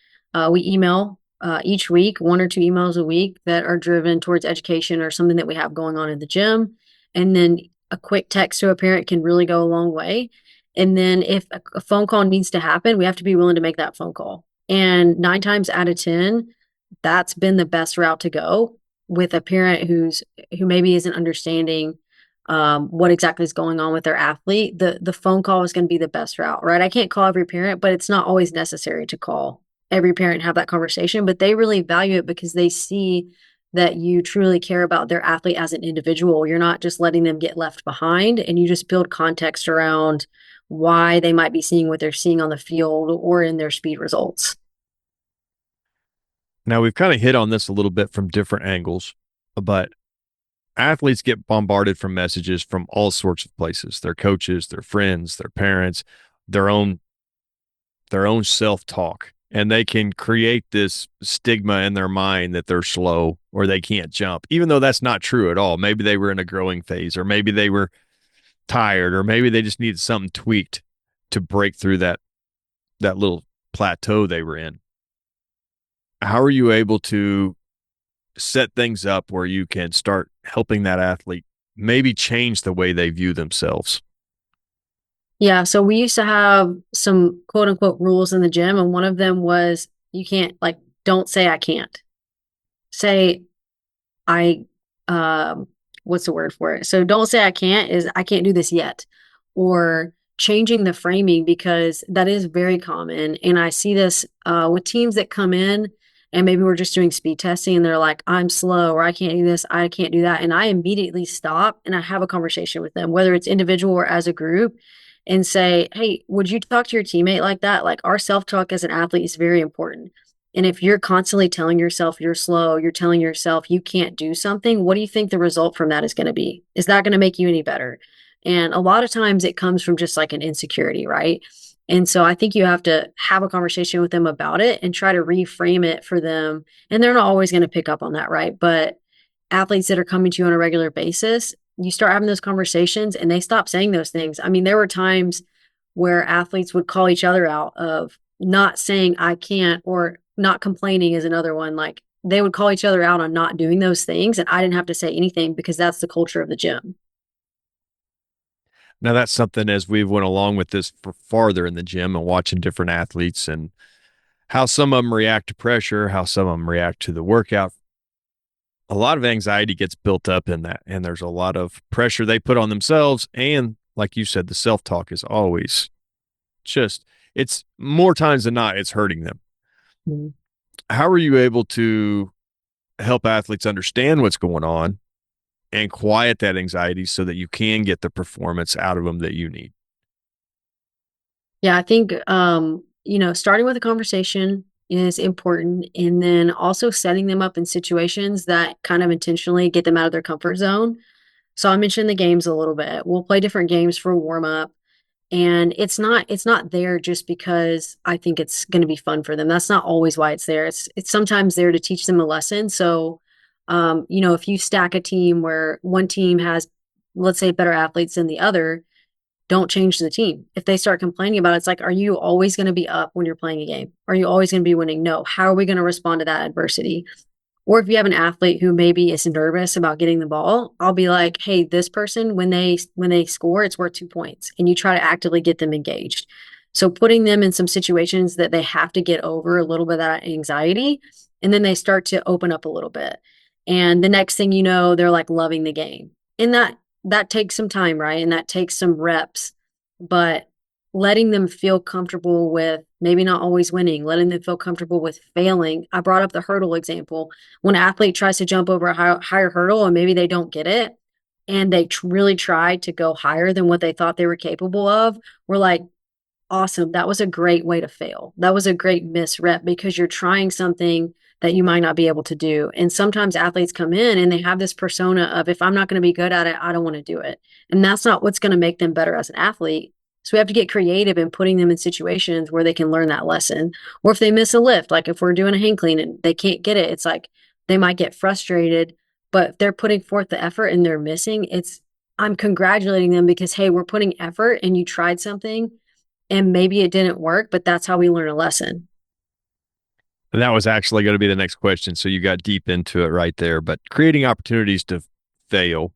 We email each week, 1 or 2 emails a week that are driven towards education or something that we have going on in the gym. And then a quick text to a parent can really go a long way. And then if a phone call needs to happen, we have to be willing to make that phone call. And 9 times out of 10, that's been the best route to go with a parent who maybe isn't understanding what exactly is going on with their athlete. The phone call is going to be the best route, right? I can't call every parent, but it's not always necessary to call every parent and have that conversation. But they really value it because they see that you truly care about their athlete as an individual. You're not just letting them get left behind, and you just build context around why they might be seeing what they're seeing on the field or in their speed results. Now, we've kind of hit on this a little bit from different angles, but athletes get bombarded from messages from all sorts of places, their coaches, their friends, their parents, their own self-talk, and they can create this stigma in their mind that they're slow or they can't jump, even though that's not true at all. Maybe they were in a growing phase, or maybe they were tired, or maybe they just needed something tweaked to break through that little plateau they were in. How are you able to set things up where you can start helping that athlete maybe change the way they view themselves? Yeah, so we used to have some quote unquote rules in the gym, and one of them was you can't, like, don't say I can't. Say I what's the word for it? So don't say I can't is I can't do this yet. Or changing the framing, because that is very common. And I see this with teams that come in and maybe we're just doing speed testing and they're like, I'm slow, or I can't do this, I can't do that. And I immediately stop and I have a conversation with them, whether it's individual or as a group, and say, hey, would you talk to your teammate like that? Like, our self-talk as an athlete is very important. And if you're constantly telling yourself you're slow, you're telling yourself you can't do something, what do you think the result from that is going to be? Is that going to make you any better? And a lot of times it comes from just like an insecurity, right? And so I think you have to have a conversation with them about it and try to reframe it for them. And they're not always going to pick up on that, right? But athletes that are coming to you on a regular basis, you start having those conversations and they stop saying those things. I mean, there were times where athletes would call each other out of not saying I can't, or not complaining is another one. Like, they would call each other out on not doing those things, and I didn't have to say anything because that's the culture of the gym. Now, that's something as we've went along with this for farther in the gym and watching different athletes and how some of them react to pressure, how some of them react to the workout. A lot of anxiety gets built up in that, and there's a lot of pressure they put on themselves. And like you said, the self-talk is always just, it's more times than not, it's hurting them. Mhm. How are you able to help athletes understand what's going on and quiet that anxiety so that you can get the performance out of them that you need? Yeah, I think starting with a conversation is important, and then also setting them up in situations that kind of intentionally get them out of their comfort zone. So I mentioned the games a little bit. We'll play different games for warm up. And it's not there just because I think it's going to be fun for them. That's not always why it's there. It's sometimes there to teach them a lesson. So, if you stack a team where one team has, let's say, better athletes than the other, don't change the team. If they start complaining about it, it's like, are you always going to be up when you're playing a game? Are you always going to be winning? No. How are we going to respond to that adversity? Or if you have an athlete who maybe is nervous about getting the ball, I'll be like, "Hey, this person, when they score, it's worth 2 points," and you try to actively get them engaged. So putting them in some situations that they have to get over a little bit of that anxiety, and then they start to open up a little bit. And the next thing you know, they're like loving the game. And that takes some time, right? And that takes some reps, but letting them feel comfortable with maybe not always winning, letting them feel comfortable with failing. I brought up the hurdle example. When an athlete tries to jump over a higher hurdle and maybe they don't get it, and they really try to go higher than what they thought they were capable of, we're like, awesome. That was a great way to fail. That was a great misrep because you're trying something that you might not be able to do. And sometimes athletes come in and they have this persona of, if I'm not going to be good at it, I don't want to do it. And that's not what's going to make them better as an athlete. So we have to get creative in putting them in situations where they can learn that lesson. Or if they miss a lift, like if we're doing a hang clean and they can't get it, it's like they might get frustrated, but if they're putting forth the effort and they're missing, I'm congratulating them because, hey, we're putting effort and you tried something and maybe it didn't work, but that's how we learn a lesson. And that was actually going to be the next question. So you got deep into it right there. But creating opportunities to fail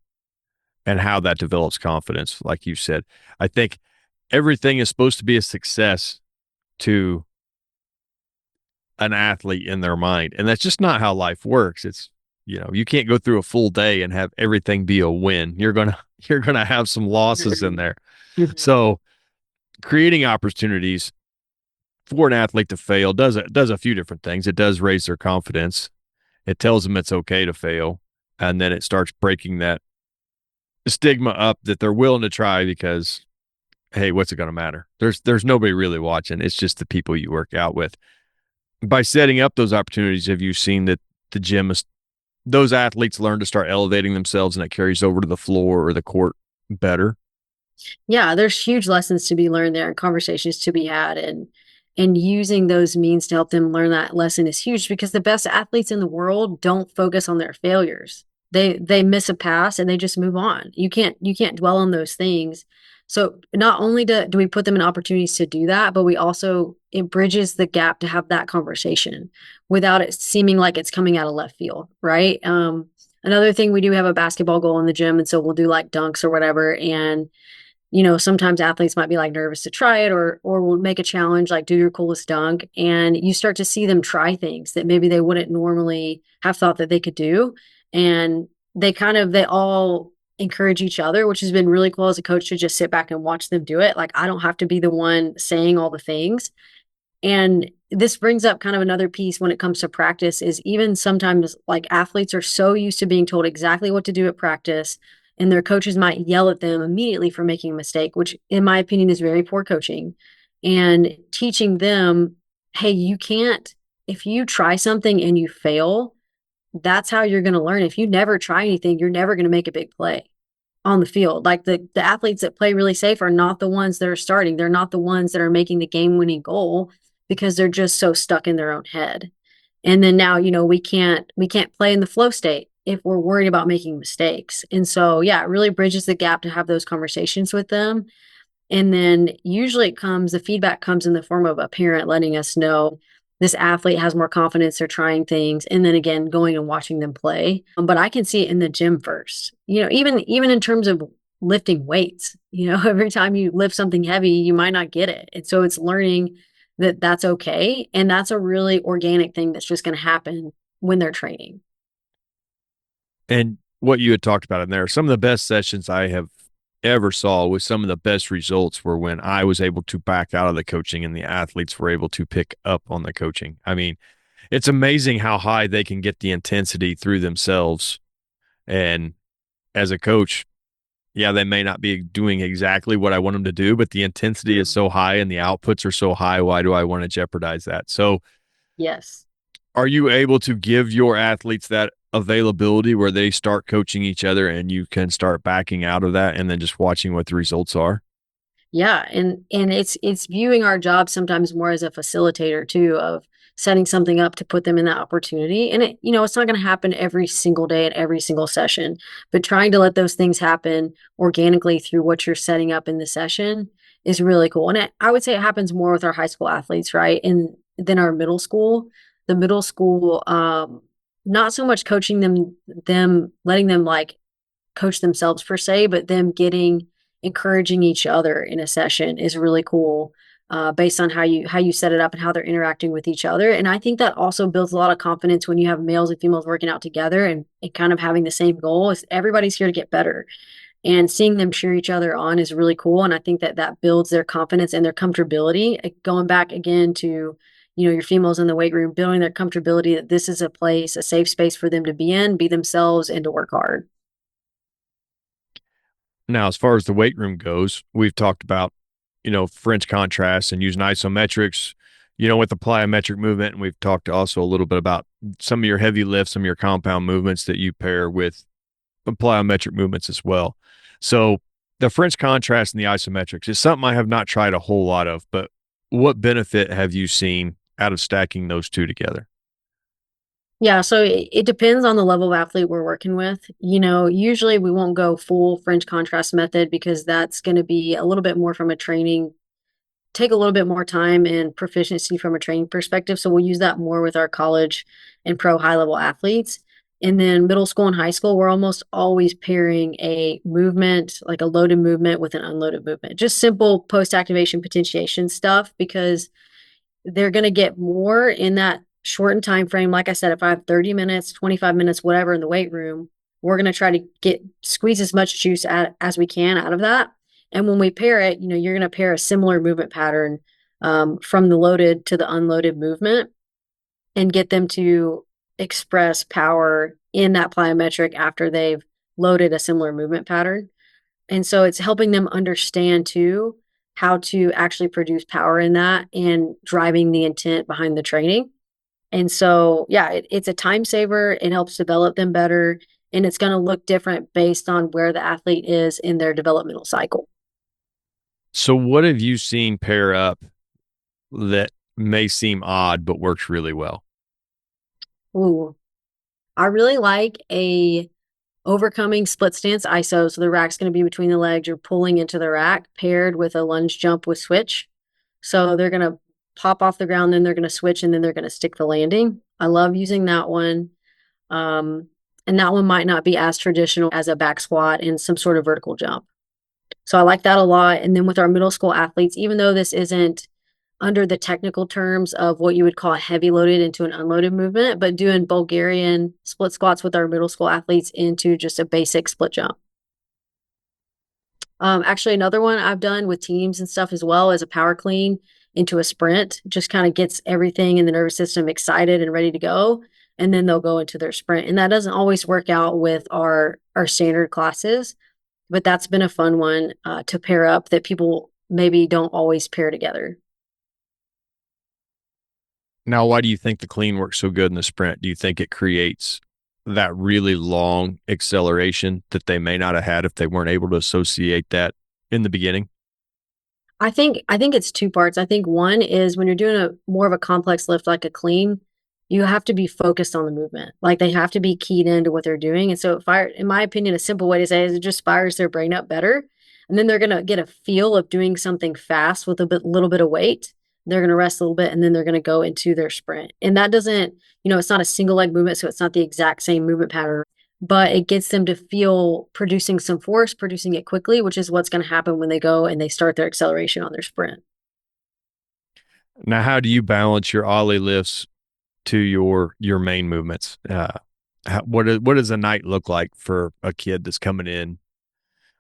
and how that develops confidence, like you said, I think everything is supposed to be a success to an athlete in their mind. And that's just not how life works. It's, you can't go through a full day and have everything be a win. You're going to have some losses in there. So creating opportunities for an athlete to fail does a few different things. It does raise their confidence. It tells them it's okay to fail, and then it starts breaking that stigma up that they're willing to try because hey, what's it going to matter? There's nobody really watching. It's just the people you work out with. By setting up those opportunities, have you seen that the gym is those athletes learn to start elevating themselves and it carries over to the floor or the court better? Yeah, there's huge lessons to be learned there and conversations to be had, and using those means to help them learn that lesson is huge because the best athletes in the world don't focus on their failures. They miss a pass and they just move on. You can't dwell on those things. So not only do we put them in opportunities to do that, but we also it bridges the gap to have that conversation without it seeming like it's coming out of left field, right? Another thing, we do have a basketball goal in the gym, and so we'll do like dunks or whatever, and sometimes athletes might be like nervous to try it, or will make a challenge like do your coolest dunk, and you start to see them try things that maybe they wouldn't normally have thought that they could do. And they all encourage each other, which has been really cool as a coach to just sit back and watch them do it. Like I don't have to be the one saying all the things. And this brings up kind of another piece when it comes to practice is even sometimes like athletes are so used to being told exactly what to do at practice, and their coaches might yell at them immediately for making a mistake, which in my opinion is very poor coaching. And teaching them, hey, you can't, if you try something and you fail, that's how you're going to learn. If you never try anything, you're never going to make a big play on the field. Like the athletes that play really safe are not the ones that are starting. They're not the ones that are making the game-winning goal because they're just so stuck in their own head. And then now, we can't play in the flow state if we're worried about making mistakes. And so, yeah, it really bridges the gap to have those conversations with them. And then usually the feedback comes in the form of a parent letting us know this athlete has more confidence, they're trying things, and then again going and watching them play. But I can see it in the gym first. Even in terms of lifting weights, every time you lift something heavy, you might not get it. And so it's learning that that's okay. And that's a really organic thing that's just going to happen when they're training. And what you had talked about in there, some of the best sessions I have ever saw with some of the best results were when I was able to back out of the coaching and the athletes were able to pick up on the coaching. I mean, it's amazing how high they can get the intensity through themselves. And as a coach, yeah, they may not be doing exactly what I want them to do, but the intensity is so high and the outputs are so high. Why do I want to jeopardize that? So, Yes. are you able to give your athletes that availability where they start coaching each other and you can start backing out of that and then just watching what the results are? Yeah, and it's viewing our job sometimes more as a facilitator too, of setting something up to put them in that opportunity. And it's not going to happen every single day at every single session, but trying to let those things happen organically through what you're setting up in the session is really cool. And I would say it happens more with our high school athletes, right? And than our middle school. The middle school, not so much coaching them letting them like coach themselves per se, but them getting encouraging each other in a session is really cool, based on how you set it up and how they're interacting with each other. And I think that also builds a lot of confidence when you have males and females working out together and kind of having the same goal is everybody's here to get better. And seeing them cheer each other on is really cool. And I think that that builds their confidence and their comfortability. Going back again to, your females in the weight room, building their comfortability that this is a place, a safe space for them to be in, be themselves, and to work hard. Now, as far as the weight room goes, we've talked about, French contrast and using isometrics, with the plyometric movement. And we've talked also a little bit about some of your heavy lifts, some of your compound movements that you pair with the plyometric movements as well. So the French contrast and the isometrics is something I have not tried a whole lot of, but what benefit have you seen out of stacking those two together? Yeah, so it depends on the level of athlete we're working with. Usually we won't go full French contrast method because that's going to be a little bit more from a training take a little bit more time and proficiency from a training perspective. So we'll use that more with our college and pro high level athletes. And then middle school and high school, we're almost always pairing a movement, like a loaded movement with an unloaded movement. Just simple post activation potentiation stuff because they're going to get more in that shortened time frame. Like I said, if I have 30 minutes, 25 minutes, whatever in the weight room, we're going to try to get squeeze as much juice as we can out of that. And when we pair it, you're going to pair a similar movement pattern from the loaded to the unloaded movement and get them to express power in that plyometric after they've loaded a similar movement pattern. And so it's helping them understand too how to actually produce power in that and driving the intent behind the training. And so, yeah, it's a time saver. It helps develop them better. And it's going to look different based on where the athlete is in their developmental cycle. So, what have you seen pair up that may seem odd but works really well? Ooh, I really like a overcoming split stance ISO. So the rack's going to be between the legs. You're pulling into the rack paired with a lunge jump with switch. So they're going to pop off the ground, then they're going to switch, and then they're going to stick the landing. I love using that one. And that one might not be as traditional as a back squat and some sort of vertical jump. So I like that a lot. And then with our middle school athletes, even though this isn't under the technical terms of what you would call a heavy loaded into an unloaded movement, but doing Bulgarian split squats with our middle school athletes into just a basic split jump. Actually, another one I've done with teams and stuff as well is a power clean into a sprint. Just kind of gets everything in the nervous system excited and ready to go, and then they'll go into their sprint. And that doesn't always work out with our standard classes, but that's been a fun one to pair up that people maybe don't always pair together. Now, why do you think the clean works so good in the sprint? Do you think it creates that really long acceleration that they may not have had if they weren't able to associate that in the beginning? I think it's two parts. I think one is when you're doing a more of a complex lift like a clean, you have to be focused on the movement. Like they have to be keyed into what they're doing. And so it fire, in my opinion, a simple way to say it is it just fires their brain up better. And then they're gonna get a feel of doing something fast with little bit of weight. They're gonna rest a little bit and then they're gonna go into their sprint. And that doesn't, it's not a single leg movement, so it's not the exact same movement pattern, but it gets them to feel producing some force, producing it quickly, which is what's going to happen when they go and they start their acceleration on their sprint. Now, how do you balance your ollie lifts to your main movements? What does a night look like for a kid that's coming in?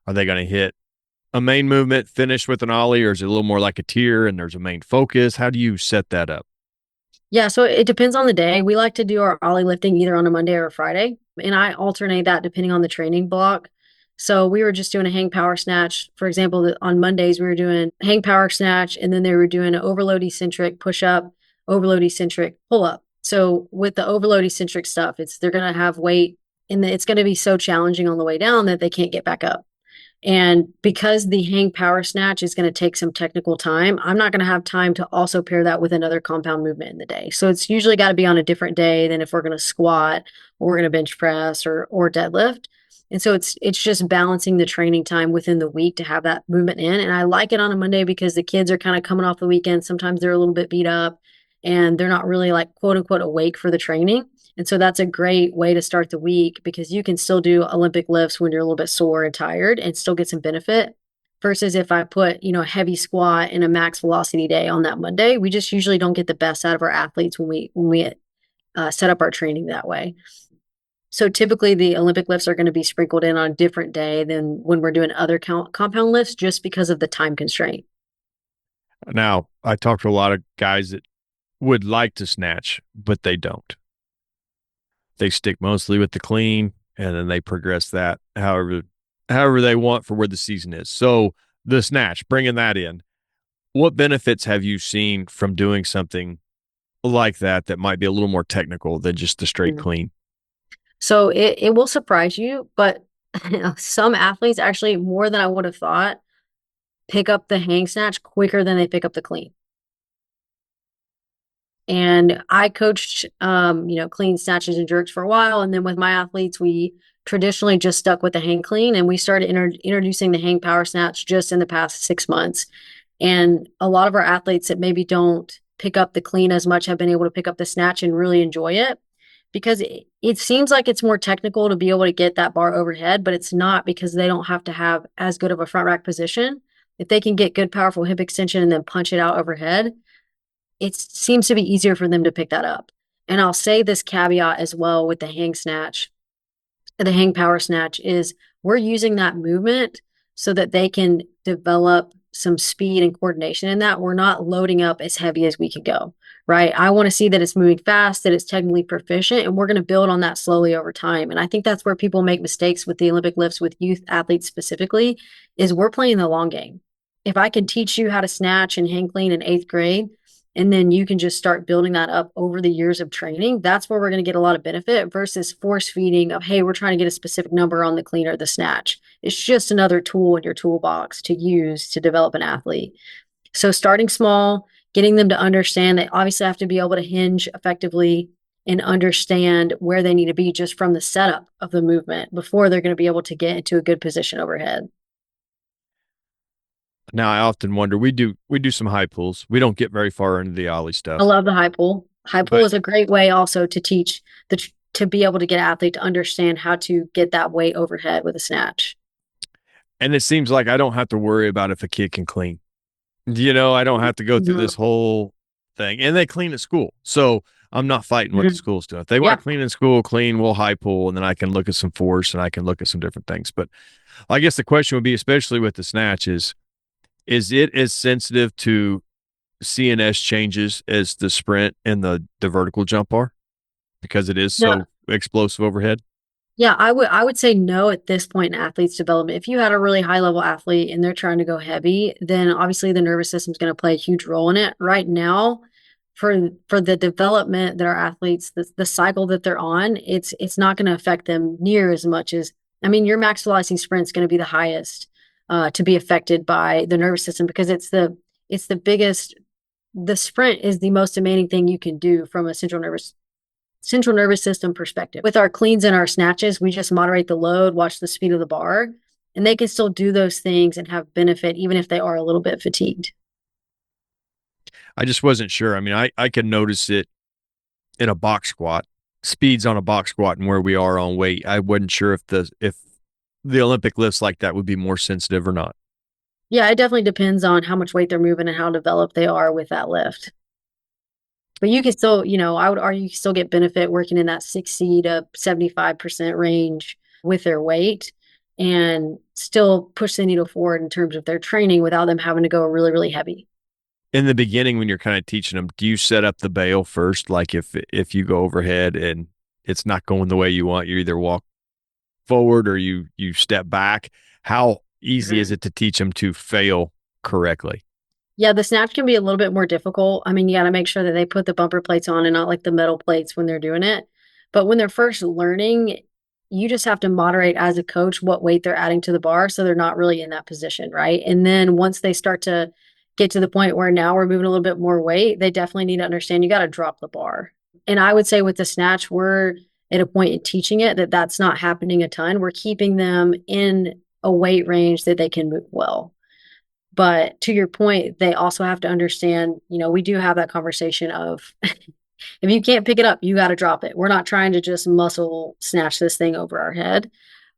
Are they going to hit a main movement, finish with an ollie, or is it a little more like a tier and there's a main focus? How do you set that up? Yeah, so it depends on the day. We like to do our ollie lifting either on a Monday or a Friday, and I alternate that depending on the training block. So we were just doing a hang power snatch. For example, on Mondays we were doing hang power snatch, and then they were doing an overload eccentric push up, overload eccentric pull up. So with the overload eccentric stuff, they're going to have weight, and it's going to be so challenging on the way down that they can't get back up. And because the hang power snatch is going to take some technical time, I'm not going to have time to also pair that with another compound movement in the day. So it's usually got to be on a different day than if we're going to squat or we're going to bench press or deadlift. And so it's just balancing the training time within the week to have that movement in. And I like it on a Monday because the kids are kind of coming off the weekend. Sometimes they're a little bit beat up and they're not really like quote unquote awake for the training. And so that's a great way to start the week because you can still do Olympic lifts when you're a little bit sore and tired and still get some benefit. Versus if I put, a heavy squat and a max velocity day on that Monday, we just usually don't get the best out of our athletes when we set up our training that way. So typically the Olympic lifts are going to be sprinkled in on a different day than when we're doing other compound lifts just because of the time constraint. Now, I talk to a lot of guys that would like to snatch, but they don't. They stick mostly with the clean and then they progress that however they want for where the season is. So the snatch, bringing that in, what benefits have you seen from doing something like that might be a little more technical than just the straight Mm. clean? So it will surprise you, but some athletes actually more than I would have thought pick up the hang snatch quicker than they pick up the clean. And I coached, clean snatches and jerks for a while. And then with my athletes, we traditionally just stuck with the hang clean and we started introducing the hang power snatch just in the past 6 months. And a lot of our athletes that maybe don't pick up the clean as much have been able to pick up the snatch and really enjoy it because it seems like it's more technical to be able to get that bar overhead, but it's not because they don't have to have as good of a front rack position. If they can get good, powerful hip extension and then punch it out overhead, it seems to be easier for them to pick that up. And I'll say this caveat as well with the hang snatch, the hang power snatch is we're using that movement so that they can develop some speed and coordination in that. We're not loading up as heavy as we can go, right? I want to see that it's moving fast, that it's technically proficient, and we're going to build on that slowly over time. And I think that's where people make mistakes with the Olympic lifts with youth athletes specifically is we're playing the long game. If I can teach you how to snatch and hang clean in 8th grade, and then you can just start building that up over the years of training, that's where we're going to get a lot of benefit versus force feeding of, hey, we're trying to get a specific number on the clean or the snatch. It's just another tool in your toolbox to use to develop an athlete. So starting small, getting them to understand they obviously have to be able to hinge effectively and understand where they need to be just from the setup of the movement before they're going to be able to get into a good position overhead. Now I often wonder, we do some high pulls. We don't get very far into the ollie I stuff. love the high pull. High pull But is a great way also to teach to be able to get an athlete to understand how to get that weight overhead with a snatch. and it seems like I don't have to worry about if a kid can clean. I don't have to go through Mhm. this whole thing. And they clean at school. So I'm not fighting what the Mhm. school's doing. If they want Yeah. to clean in school, clean, we'll high pull, and then I can look at some force and I can look at some different things. But I guess the question would be, especially with the snatch, is it as sensitive to CNS changes as the sprint and the vertical jump are? Because it is No, so explosive overhead. yeah, I would say no at this point in athletes development. If you had a really high level athlete and they're trying to go heavy, then obviously the nervous system is going to play a huge role in it. Right now, for the development that our athletes, the cycle that they're on, it's not going to affect them near as much as I mean, your max velocity sprint is going to be the highest to be affected by the nervous system because it's the biggest. The sprint is the most demanding thing you can do from a central nervous system perspective. With our cleans and our snatches, we just moderate the load, watch the speed of the bar, and they can still do those things and have benefit even if they are a little bit fatigued. I just wasn't sure. I mean, I can notice it in a box squat, speeds on a box squat and where we are on weight. I wasn't sure if the Olympic lifts like that would be more sensitive or not. Yeah, it definitely depends on how much weight they're moving and how developed they are with that lift. But you can still, I would argue you can still get benefit working in that 60 to 75% range with their weight and still push the needle forward in terms of their training without them having to go really, really heavy. In the beginning, when you're kind of teaching them, do you set up the bail first? Like if you go overhead and it's not going the way you want, you either walk forward or you step back. How easy is Mhm. it to teach them to fail correctly? Yeah, the snatch can be a little bit more difficult. I mean, you got to make sure that they put the bumper plates on and not like the metal plates when they're doing it. But when they're first learning, you just have to moderate as a coach what weight they're adding to the bar so they're not really in that position, right? And then once they start to get to the point where now we're moving a little bit more weight, they definitely need to understand you got to drop the bar. And I would say with the snatch, we're at a point in teaching it that that's not happening a ton. We're keeping them in a weight range that they can move well. But to your point, they also have to understand, we do have that conversation of if you can't pick it up, you got to drop it. We're not trying to just muscle snatch this thing over our head.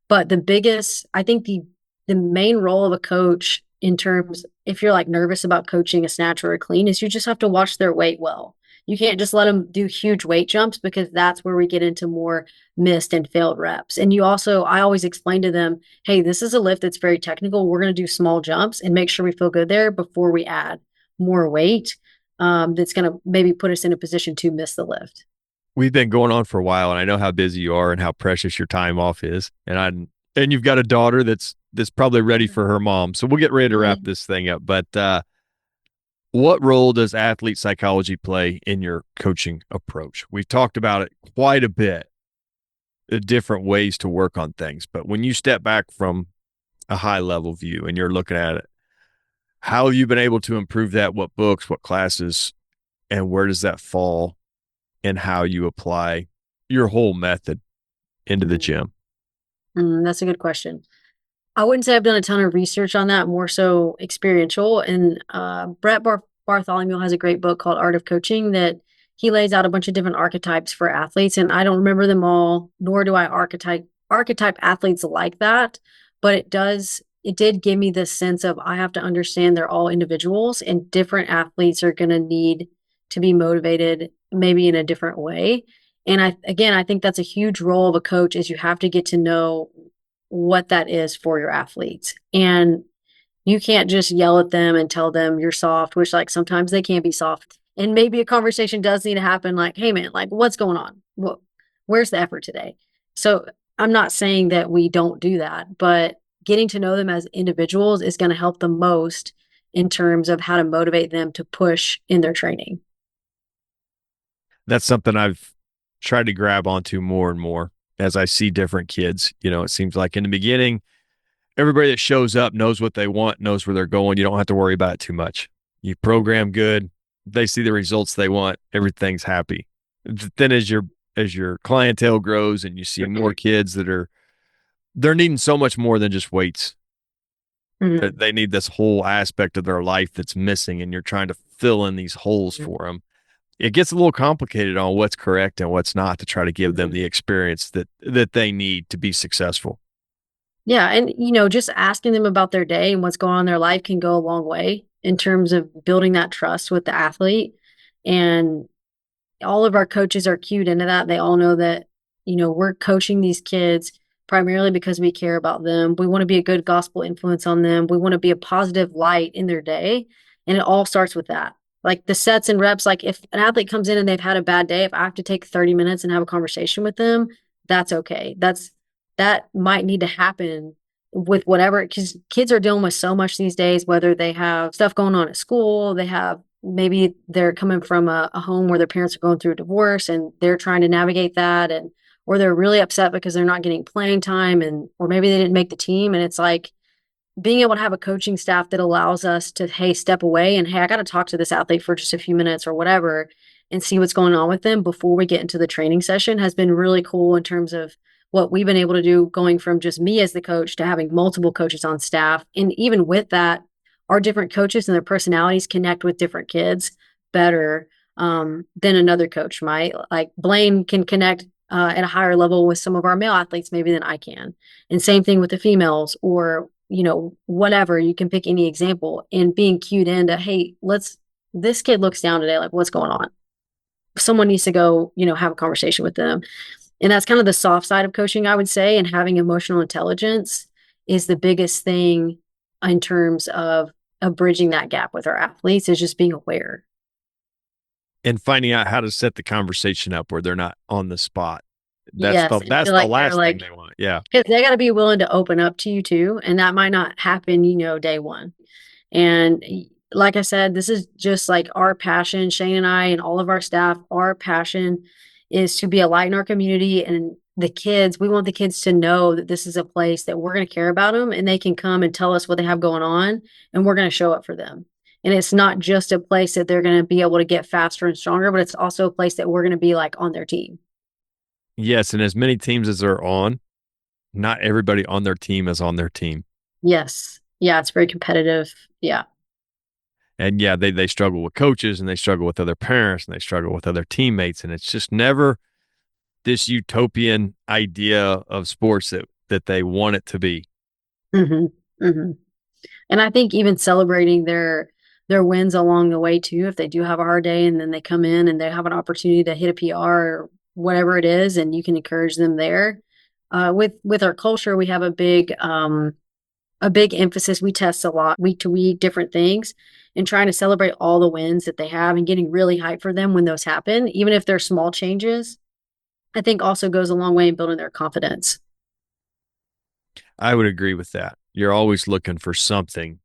But I think the main role of a coach in terms, if you're like nervous about coaching a snatch or a clean, is you just have to watch their weight well. You can't just let them do huge weight jumps because that's where we get into more missed and failed reps. And I always explain to them, hey, this is a lift that's very technical. We're going to do small jumps and make sure we feel good there before we add more weight. That's going to maybe put us in a position to miss the lift. We've been going on for a while, and I know how busy you are and how precious your time off is. And you've got a daughter that's probably ready for her mom. So we'll get ready to wrap this thing up. But what role does athlete psychology play in your coaching approach? We've talked about it quite a bit, the different ways to work on things. But when you step back from a high level view and you're looking at it, how have you been able to improve that? What books, what classes, and where does that fall in how you apply your whole method into the Mhm. gym? That's a good question. I wouldn't say I've done a ton of research on that, more so experiential. And Bartholomew has a great book called Art of Coaching that he lays out a bunch of different archetypes for athletes. And I don't remember them all, nor do I archetype athletes like that. But it did give me this sense of I have to understand they're all individuals and different athletes are going to need to be motivated maybe in a different way. And I think that's a huge role of a coach is you have to get to know what that is for your athletes. And you can't just yell at them and tell them you're soft, which like sometimes they can be soft. And maybe a conversation does need to happen like, hey man, like what's going on? Where's the effort today? So I'm not saying that we don't do that, but getting to know them as individuals is going to help the most in terms of how to motivate them to push in their training. That's something I've tried to grab onto more and more as I see different kids. It seems like in the beginning, everybody that shows up knows what they want, knows where they're going. You don't have to worry about it too much. You program good, they see the results they want, everything's happy. Then as your clientele grows and you see more kids they're needing so much more than just weights. Mhm. They need this whole aspect of their life that's missing, and you're trying to fill in these holes for them. It gets a little complicated on what's correct and what's not to try to give them Mhm. the experience that they need to be successful. Yeah, and just asking them about their day and what's going on in their life can go a long way in terms of building that trust with the athlete. And all of our coaches are cued into that. They all know that, we're coaching these kids primarily because we care about them. We want to be a good gospel influence on them. We want to be a positive light in their day. And it all starts with that. Like the sets and reps, like if an athlete comes in and they've had a bad day, if I have to take 30 minutes and have a conversation with them, that's okay. That might need to happen with whatever, because kids are dealing with so much these days, whether they have stuff going on at school, they have maybe they're coming from a home where their parents are going through a divorce and they're trying to navigate that, and or they're really upset because they're not getting playing time, and or maybe they didn't make the team, and it's like being able to have a coaching staff that allows us to, hey, step away and, hey, I got to talk to this athlete for just a few minutes or whatever and see what's going on with them before we get into the training session has been really cool in terms of what we've been able to do going from just me as the coach to having multiple coaches on staff. And even with that, our different coaches and their personalities connect with different kids better than another coach might. Like Blaine can connect at a higher level with some of our male athletes maybe than I can. And same thing with the females, or whatever, you can pick any example, and being cued into, hey, this kid looks down today, like what's going on? Someone needs to go, have a conversation with them. And that's kind of the soft side of coaching, I would say. And having emotional intelligence is the biggest thing in terms of bridging that gap with our athletes, is just being aware. And finding out how to set the conversation up where they're not on the spot. That's the Yes. And that's feel the like they're last thing like, they want. Yeah. because they got to be willing to open up to you too. And that might not happen, day one. And like I said, this is just like our passion. Shane and I and all of our staff, our passion is to be a light in our community. And we want the kids to know that this is a place that we're going to care about them and they can come and tell us what they have going on and we're going to show up for them. And it's not just a place that they're going to be able to get faster and stronger, but it's also a place that we're going to be like on their team. Yes, and as many teams as they're on, not everybody on their team is on their team. Yes. Yeah, it's very competitive. Yeah. And yeah, they struggle with coaches and they struggle with other parents and they struggle with other teammates. And it's just never this utopian idea of sports that they want it to be. hmm hmm And I think even celebrating their wins along the way too, if they do have a hard day and then they come in and they have an opportunity to hit a PR or whatever it is, and you can encourage them there. With our culture, we have a big emphasis. We test a lot week to week, different things, and trying to celebrate all the wins that they have and getting really hyped for them when those happen, even if they're small changes. I think also goes a long way in building their confidence. I would agree with that. You're always looking for something,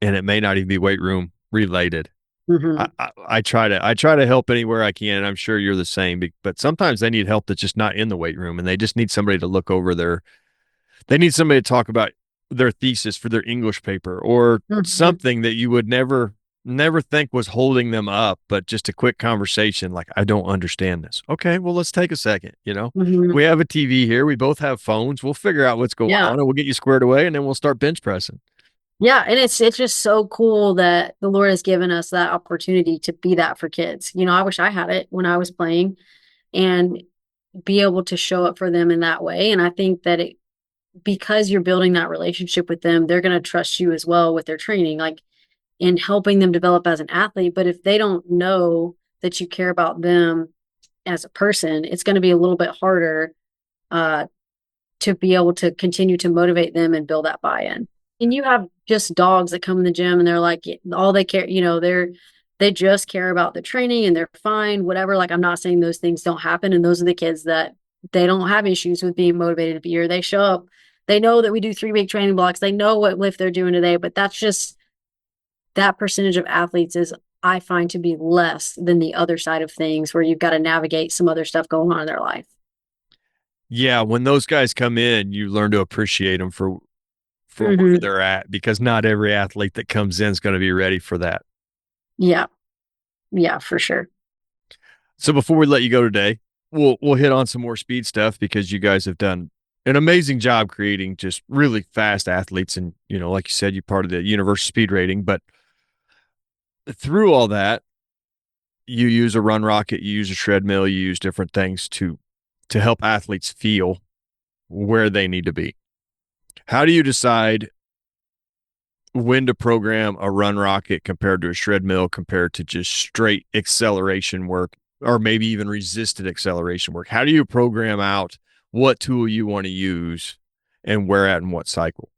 and it may not even be weight room related. hmm I try to help anywhere I can, and I'm sure you're the same. But sometimes they need help that's just not in the weight room, and they just need somebody to look over their. They need somebody to talk about their thesis for their English paper or hmm something that you would never. never think was holding them up, but just a quick conversation like, I don't understand this. Okay, well, let's take a second. Hmm. We have a TV here. We both have phones. We'll figure out what's going Yeah. on and we'll get you squared away and then we'll start bench pressing. Yeah, and it's just so cool that the Lord has given us that opportunity to be that for kids. I wish I had it when I was playing and be able to show up for them in that way. And I think that because you're building that relationship with them, they're going to trust you as well with their training, like in helping them develop as an athlete. But if they don't know that you care about them as a person, it's going to be a little bit harder uh, to be able to continue to motivate them and build that buy-in. And you have just dogs that come in the gym and they're like all they care, they just care about the training and they're fine, whatever. Like I'm not saying those things don't happen. And those are the kids that they don't have issues with being motivated to be here. They show up, they know that we do 3 week training blocks, they know what lift they're doing today, but that's just that percentage of athletes is I find to be less than the other side of things where you've got to navigate some other stuff going on in their life. Yeah, when those guys come in, you learn to appreciate them for where Hmm. they're at because not every athlete that comes in is going to be ready for that. Yeah. Yeah, for sure. So before we let you go today, we'll hit on some more speed stuff because you guys have done an amazing job creating just really fast athletes and like you said you're part of the universal speed rating, but through all that you use a run rocket, you use a shred mill, you use different things to help athletes feel where they need to be. How do you decide when to program a run rocket compared to a shred mill compared to just straight acceleration work or maybe even resisted acceleration work? How do you program out what tool you want to use and where at in what cycle?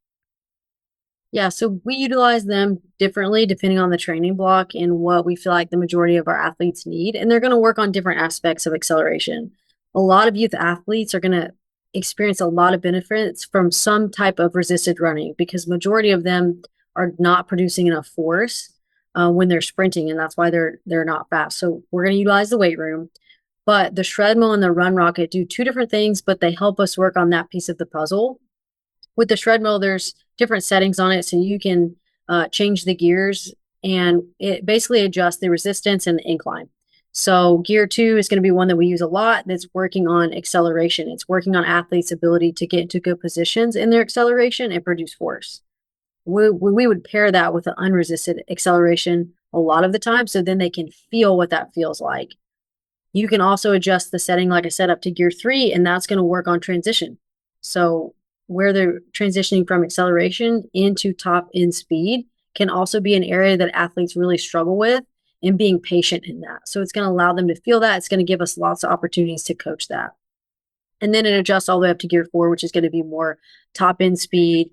Yeah, so we utilize them differently depending on the training block and what we feel like the majority of our athletes need. And they're going to work on different aspects of acceleration. A lot of youth athletes are going to experience a lot of benefits from some type of resisted running because majority of them are not producing enough force when they're sprinting, and that's why they're not fast. So we're going to utilize the weight room. But the shred mill and the run rocket do two different things, but they help us work on that piece of the puzzle. With the shred mill, there's different settings on it, so you can change the gears, and it basically adjusts the resistance and the incline. So gear 2 is going to be one that we use a lot. That's working on acceleration. It's working on athletes' ability to get into good positions in their acceleration and produce force. We would pair that with an unresisted acceleration a lot of the time, so then they can feel what that feels like. You can also adjust the setting, like I said, up to gear 3, and that's going to work on transition. So where they're transitioning from acceleration into top end speed can also be an area that athletes really struggle with, and being patient in that. So it's going to allow them to feel that. It's going to give us lots of opportunities to coach that. And then it adjusts all the way up to gear 4, which is going to be more top end speed,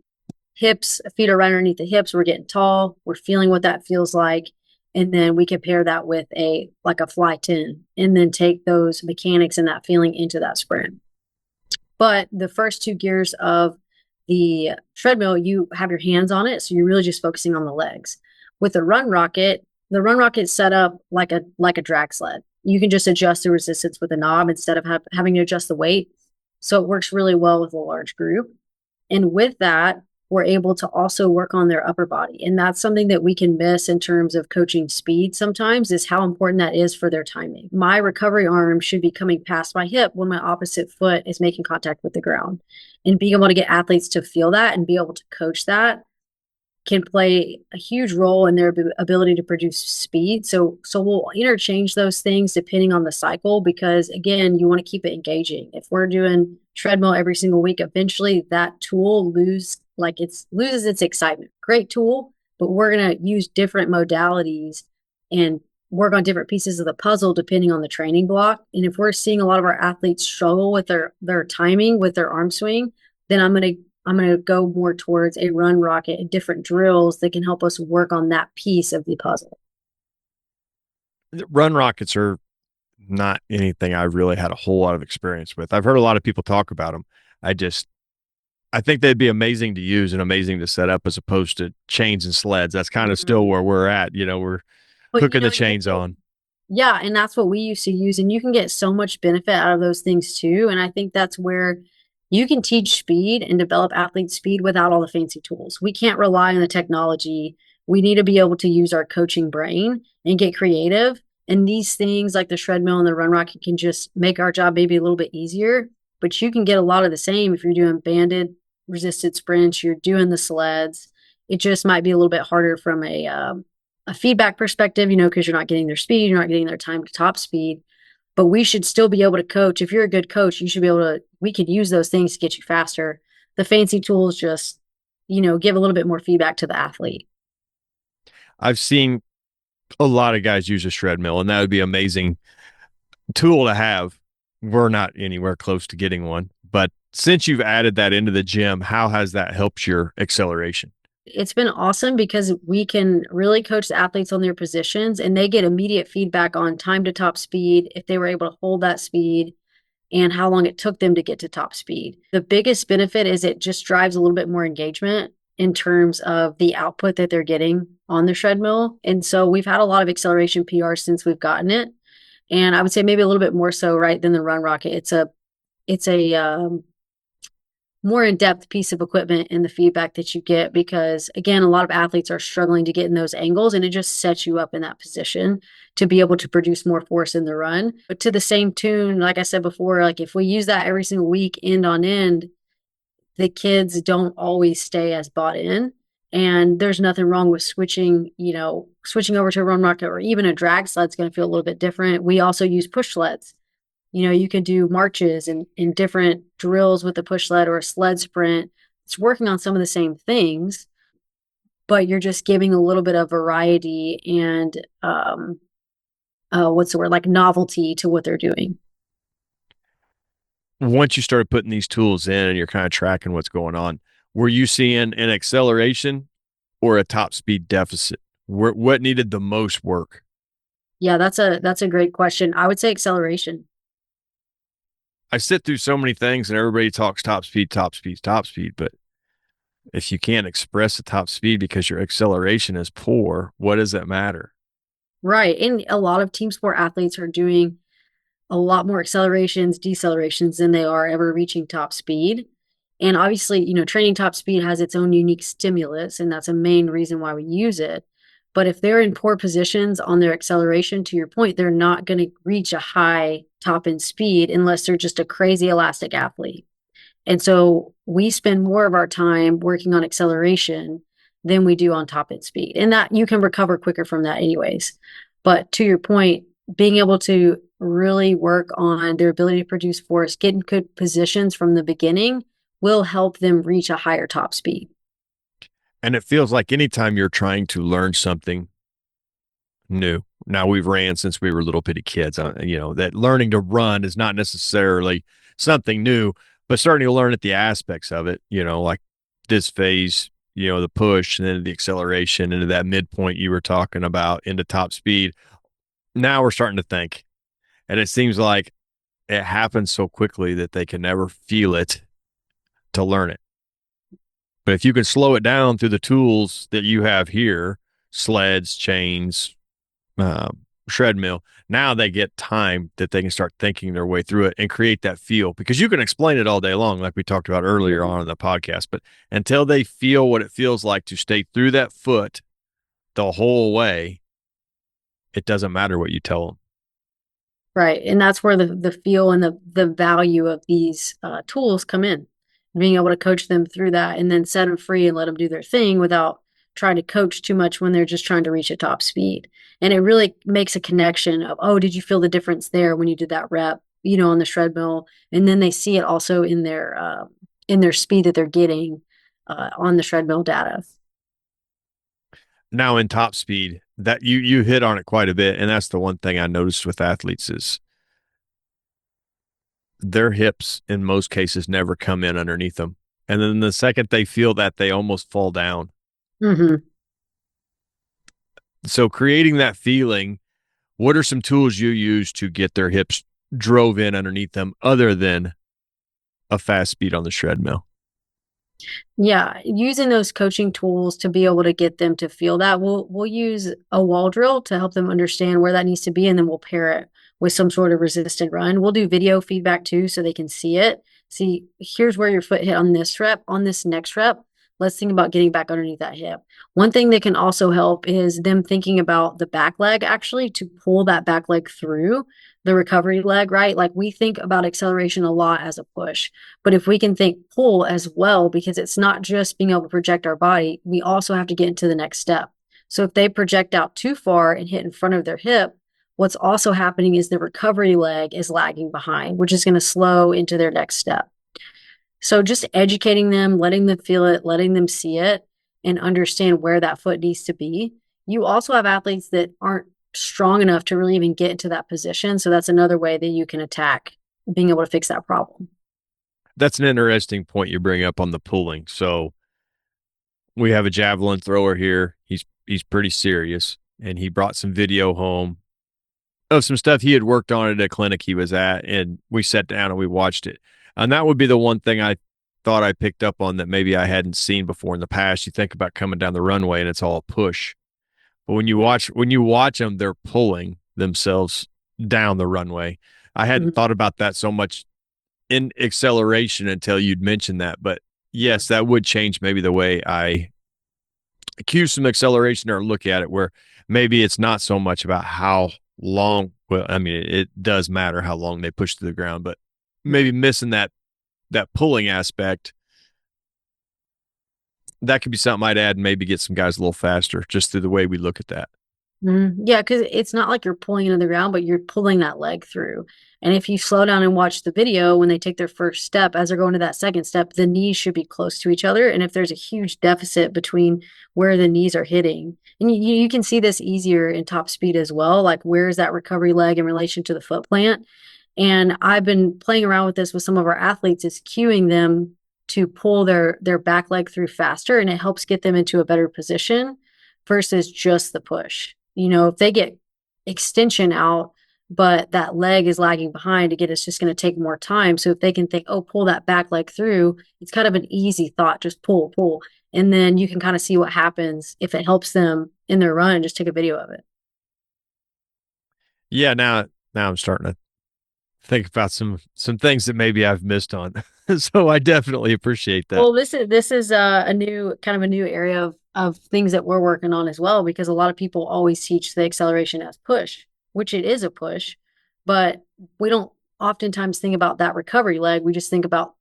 hips, feet are right underneath the hips. We're getting tall. We're feeling what that feels like. And then we can pair that with a fly 10 and then take those mechanics and that feeling into that sprint. But the first 2 gears of the treadmill, you have your hands on it. So you're really just focusing on the legs. With the run rocket is set up like a drag sled. You can just adjust the resistance with a knob instead of having to adjust the weight. So it works really well with a large group. And with that, we're able to also work on their upper body. And that's something that we can miss in terms of coaching speed sometimes, is how important that is for their timing. My recovery arm should be coming past my hip when my opposite foot is making contact with the ground. And being able to get athletes to feel that and be able to coach that can play a huge role in their ability to produce speed. So we'll interchange those things depending on the cycle, because again, you want to keep it engaging. If we're doing treadmill every single week, eventually that tool loses its excitement. Great tool, but we're going to use different modalities and work on different pieces of the puzzle depending on the training block. And if we're seeing a lot of our athletes struggle with their timing with their arm swing, then I'm going to go more towards a run rocket and different drills that can help us work on that piece of the puzzle. Run rockets are not anything I really had a whole lot of experience with. I've heard a lot of people talk about them. I just I think they'd be amazing to use and amazing to set up as opposed to chains and sleds. That's kind of still Mhm. where we're at. We're But hooking the you chains get, on. yeah, and that's what we used to use. And you can get so much benefit out of those things too. And I think that's where you can teach speed and develop athlete speed without all the fancy tools. We can't rely on the technology We need to be able to use our coaching brain and get creative. And these things like the shred mill and the run rocket can just make our job maybe a little bit easier. But you can get a lot of the same if you're doing banded resisted sprints, you're doing the sleds. It just might be a little bit harder from a feedback perspective, because you're not getting their speed, you're not getting their time to top speed. But we should still be able to coach. If you're a good coach, you should be able to, we could use those things to get you faster. The fancy tools just, give a little bit more feedback to the athlete. I've seen a lot of guys use a shred mill, and that would be an amazing tool to have. We're not anywhere close to getting one, but since you've added that into the gym, how has that helped your acceleration? It's been awesome because we can really coach the athletes on their positions and they get immediate feedback on time to top speed, if they were able to hold that speed, and how long it took them to get to top speed. The biggest benefit is it just drives a little bit more engagement in terms of the output that they're getting on the shred mill. And so we've had a lot of acceleration PR since we've gotten it. And I would say maybe a little bit more so, right, than the run rocket. It's a more in-depth piece of equipment in the feedback that you get, because again, a lot of athletes are struggling to get in those angles, and it just sets you up in that position to be able to produce more force in the run. But to the same tune, like I said before, like if we use that every single week end on end, the kids don't always stay as bought in. And there's nothing wrong with switching over to a run rocket, or even a drag sled's going to feel a little bit different. We also use push sleds. You can do marches and in different drills with a push sled or a sled sprint. It's working on some of the same things, but you're just giving a little bit of variety and what's the word, like novelty to what they're doing. Once you started putting these tools in and you're kind of tracking what's going on, were you seeing an acceleration or a top speed deficit? What needed the most work? Yeah, that's a great question. I would say acceleration. I sit through so many things and everybody talks top speed, top speed, top speed, but if you can't express the top speed because your acceleration is poor, what does that matter? Right. And a lot of team sport athletes are doing a lot more accelerations, decelerations than they are ever reaching top speed. And obviously, training top speed has its own unique stimulus, and that's a main reason why we use it. But if they're in poor positions on their acceleration, to your point, they're not going to reach a high top end speed unless they're just a crazy elastic athlete. And so we spend more of our time working on acceleration than we do on top end speed. And that you can recover quicker from that, anyways. But to your point, being able to really work on their ability to produce force, get in good positions from the beginning will help them reach a higher top speed. And it feels like anytime you're trying to learn something new. Now we've ran since we were little bitty kids. That learning to run is not necessarily something new, but starting to learn at the aspects of it, like this phase, the push and then the acceleration into that midpoint you were talking about into top speed. Now we're starting to think, and it seems like it happens so quickly that they can never feel it to learn it. But if you can slow it down through the tools that you have here, sleds, chains, shred mill, now they get time that they can start thinking their way through it and create that feel, because you can explain it all day long like we talked about earlier on in the podcast, but until they feel what it feels like to stay through that foot the whole way, it doesn't matter what you tell them. Right. And that's where the feel and the value of these tools come in. Being able to coach them through that and then set them free and let them do their thing without trying to coach too much when they're just trying to reach a top speed. And it really makes a connection of, oh, did you feel the difference there when you did that rep, on the shred mill? And then they see it also in their speed that they're getting on the shred mill data. Now in top speed, that you hit on it quite a bit, and that's the one thing I noticed with athletes is their hips in most cases never come in underneath them. And then the second they feel that, they almost fall down. Mm-hmm. So creating that feeling, what are some tools you use to get their hips drove in underneath them other than a fast speed on the shred mill? Yeah, using those coaching tools to be able to get them to feel that. We'll use a wall drill to help them understand where that needs to be, and then we'll pair it with some sort of resisted run. We'll do video feedback too, so they can see it. See, here's where your foot hit on this rep. On this next rep, Let's think about getting back underneath that hip. One thing that can also help is them thinking about the back leg actually to pull that back leg through the recovery leg, right? Like we think about acceleration a lot as a push, but if we can think pull as well, because it's not just being able to project our body, we also have to get into the next step. So if they project out too far and hit in front of their hip, what's also happening is the recovery leg is lagging behind, which is going to slow into their next step. So just educating them, letting them feel it, letting them see it, and understand where that foot needs to be. You also have athletes that aren't strong enough to really even get into that position. So that's another way that you can attack being able to fix that problem. That's an interesting point you bring up on the pulling. So we have a javelin thrower here. He's pretty serious, and he brought some video home of some stuff he had worked on at a clinic he was at, and we sat down and we watched it. And that would be the one thing I thought I picked up on that maybe I hadn't seen before in the past. You think about coming down the runway and it's all a push, but when you watch them, they're pulling themselves down the runway. I hadn't Mhm. thought about that so much in acceleration until you'd mentioned that, but yes, that would change maybe the way I cue some acceleration or look at it, where maybe it's not so much about how long. Well, I mean, it does matter how long they push to the ground, but maybe missing that pulling aspect, that could be something I'd add and maybe get some guys a little faster just through the way we look at that. Yeah, because it's not like you're pulling into the ground, but you're pulling that leg through. And if you slow down and watch the video when they take their first step, as they're going to that second step, the knees should be close to each other. And if there's a huge deficit between where the knees are hitting, and you can see this easier in top speed as well, like where is that recovery leg in relation to the foot plant? And I've been playing around with this with some of our athletes, is cueing them to pull their back leg through faster, and it helps get them into a better position versus just the push. If they get extension out, but that leg is lagging behind, again, it's just going to take more time. So if they can think, oh, pull that back leg through, it's kind of an easy thought, just pull, pull. And then you can kind of see what happens if it helps them in their run. Just take a video of it. Yeah, now I'm starting to think about some things that maybe I've missed on. So I definitely appreciate that. Well, this is a new kind of a new area of things that we're working on as well, because a lot of people always teach the acceleration as push, which it is a push, but we don't oftentimes think about that recovery leg. We just think about,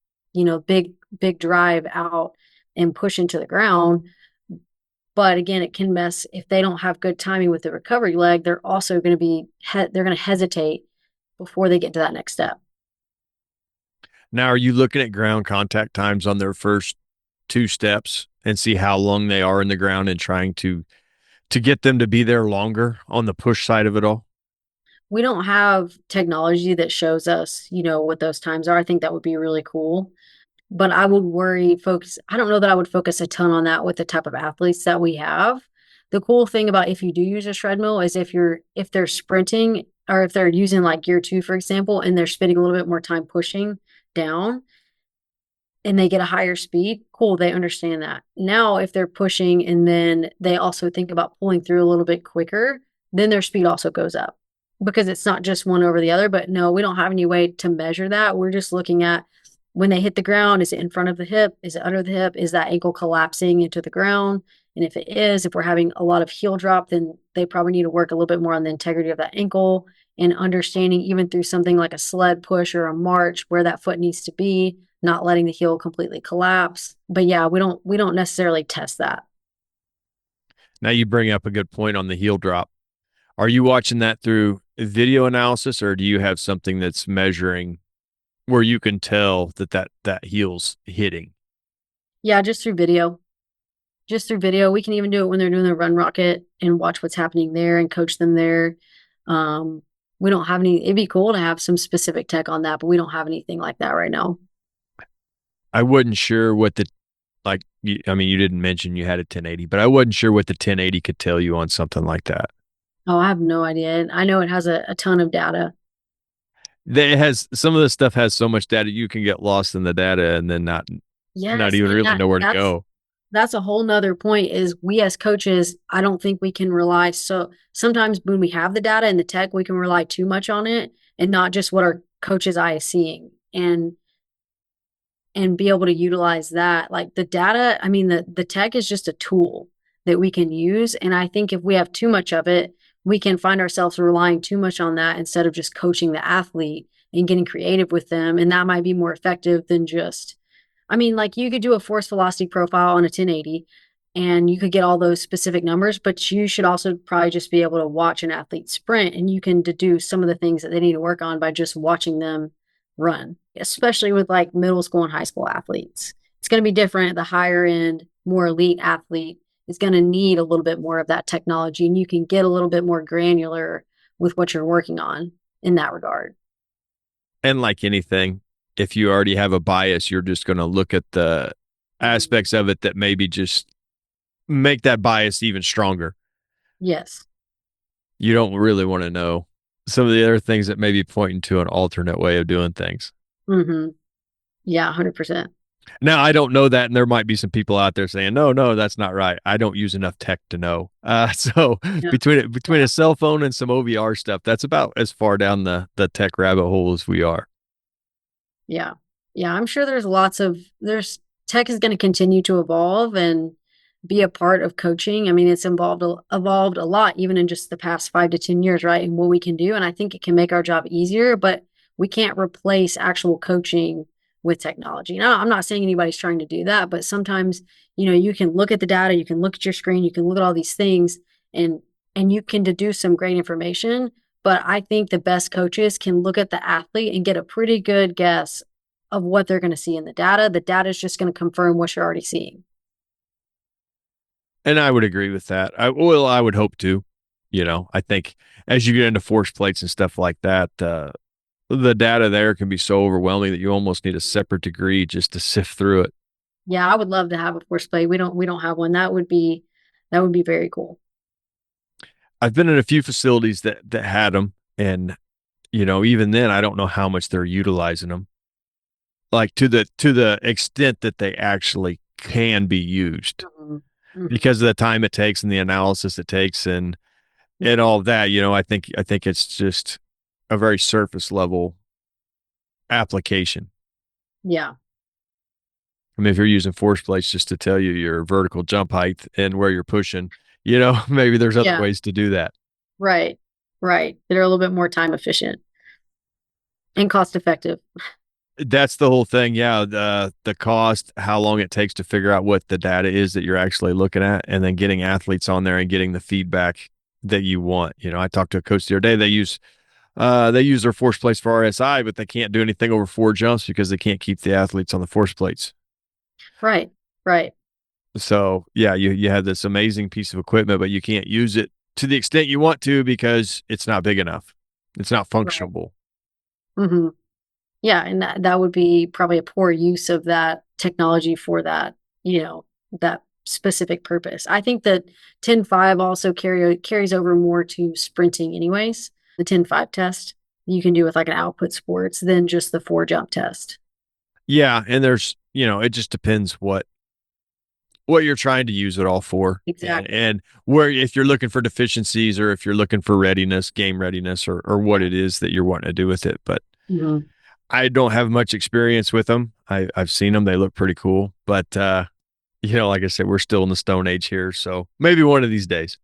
big drive out and push into the ground. But again, it can mess if they don't have good timing with the recovery leg. They're also going to they're going to hesitate before they get to that next step. Now, are you looking at ground contact times on their first two steps and see how long they are in the ground and trying to get them to be there longer on the push side of it all? We don't have technology that shows us, what those times are. I think that would be really cool. But I don't know that I would focus a ton on that with the type of athletes that we have. The cool thing about if you do use a treadmill is if they're sprinting or if they're using like gear two, for example, and they're spending a little bit more time pushing down, and they get a higher speed, cool, they understand that. Now, if they're pushing and then they also think about pulling through a little bit quicker, then their speed also goes up because it's not just one over the other. But no, we don't have any way to measure that. We're just looking at when they hit the ground, is it in front of the hip? Is it under the hip? Is that ankle collapsing into the ground? And if it is, if we're having a lot of heel drop, then they probably need to work a little bit more on the integrity of that ankle and understanding even through something like a sled push or a march where that foot needs to be, not letting the heel completely collapse. But yeah, we don't necessarily test that. Now you bring up a good point on the heel drop. Are you watching that through video analysis, or do you have something that's measuring where you can tell that heel's hitting? Yeah, just through video. Just through video. We can even do it when they're doing the run rocket and watch what's happening there and coach them there. Um, we don't have any, it'd be cool to have some specific tech on that, but we don't have anything like that right now. I wasn't sure what the like. I mean, you didn't mention you had a 1080, but I wasn't sure what the 1080 could tell you on something like that. Oh, I have no idea. I know it has a ton of data. It has some of this stuff has so much data you can get lost in the data and then not Yes, even and really that know where to that's go. that's a whole nother point is we as coaches, I don't think we can rely. So sometimes when we have the data and the tech, we can rely too much on it and not just what our coach's eye is seeing. and be able to utilize that. Like the data, I mean, the tech is just a tool that we can use. And I think if we have too much of it, we can find ourselves relying too much on that instead of just coaching the athlete and getting creative with them. And that might be more effective than just, I mean, like you could do a force velocity profile on a 1080 and you could get all those specific numbers, but you should also probably just be able to watch an athlete sprint and you can deduce some of the things that they need to work on by just watching them run, especially with like middle school and high school athletes. It's going to be different. The higher end, more elite athlete is going to need a little bit more of that technology, and you can get a little bit more granular with what you're working on in that regard. And like anything, if you already have a bias, you're just going to look at the Mhm. aspects of it that maybe just make that bias even stronger. Yes. You don't really want to know some of the other things that may be pointing to an alternate way of doing things. Hmm. Yeah, 100%. Now, I don't know that, and there might be some people out there saying, "No, no, that's not right." I don't use enough tech to know. So Yeah. between a cell phone and some OVR stuff, that's about as far down the tech rabbit hole as we are. Yeah. Yeah, I'm sure there's tech is going to continue to evolve and be a part of coaching. I mean, it's evolved a lot even in just the past 5 to 10 years, right? And what we can do, and I think it can make our job easier, but we can't replace actual coaching with technology. Now, I'm not saying anybody's trying to do that, but sometimes, you can look at the data, you can look at your screen, you can look at all these things and you can deduce some great information, but I think the best coaches can look at the athlete and get a pretty good guess of what they're going to see in the data. The data is just going to confirm what you're already seeing. And I would agree with that. I would hope to. I think as you get into force plates and stuff like that, the data there can be so overwhelming that you almost need a separate degree just to sift through it. Yeah, I would love to have a force play. We don't have one. That would be very cool. I've been in a few facilities that had them, and even then, I don't know how much they're utilizing them, like to the extent that they actually can be used Mhm. Mhm. because of the time it takes and the analysis it takes and all of that. I think it's just a very surface level application. Yeah. I mean, if you're using force plates just to tell you your vertical jump height and where you're pushing, maybe there's other Yeah. ways to do that. Right. Right. They're a little bit more time efficient and cost effective. That's the whole thing. Yeah, the cost, how long it takes to figure out what the data is that you're actually looking at, and then getting athletes on there and getting the feedback that you want. I talked to a coach the other day. They use their force plates for RSI, but they can't do anything over 4 jumps because they can't keep the athletes on the force plates. Right. Right. So yeah, you have this amazing piece of equipment, but you can't use it to the extent you want to because it's not big enough. It's not Right. functionable. Hmm. Yeah, and that would be probably a poor use of that technology for that specific purpose. I think that 10-5 also carries over more to sprinting anyways. The 10-5 test you can do with like an output sports than just the 4 jump test. Yeah, and it just depends what you're trying to use it all for, and Exactly. and where if you're looking for deficiencies or if you're looking for readiness, game readiness, or what Yeah. it is that you're wanting to do with it. But Hmm. I don't have much experience with them. I've seen them; they look pretty cool. But like I said, we're still in the Stone Age here, so maybe one of these days.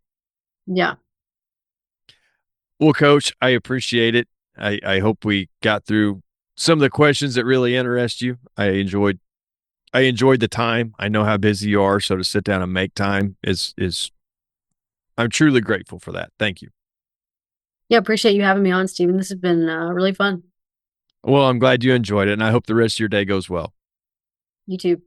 Yeah. Well, Coach, I appreciate it. I hope we got through some of the questions that really interest you. I enjoyed the time. I know how busy you are, so to sit down and make time is I'm truly grateful for that. Thank you. Yeah. Appreciate you having me on, Stephen. This has been really fun. Well, I'm glad you enjoyed it, and I hope the rest of your day goes well. You too.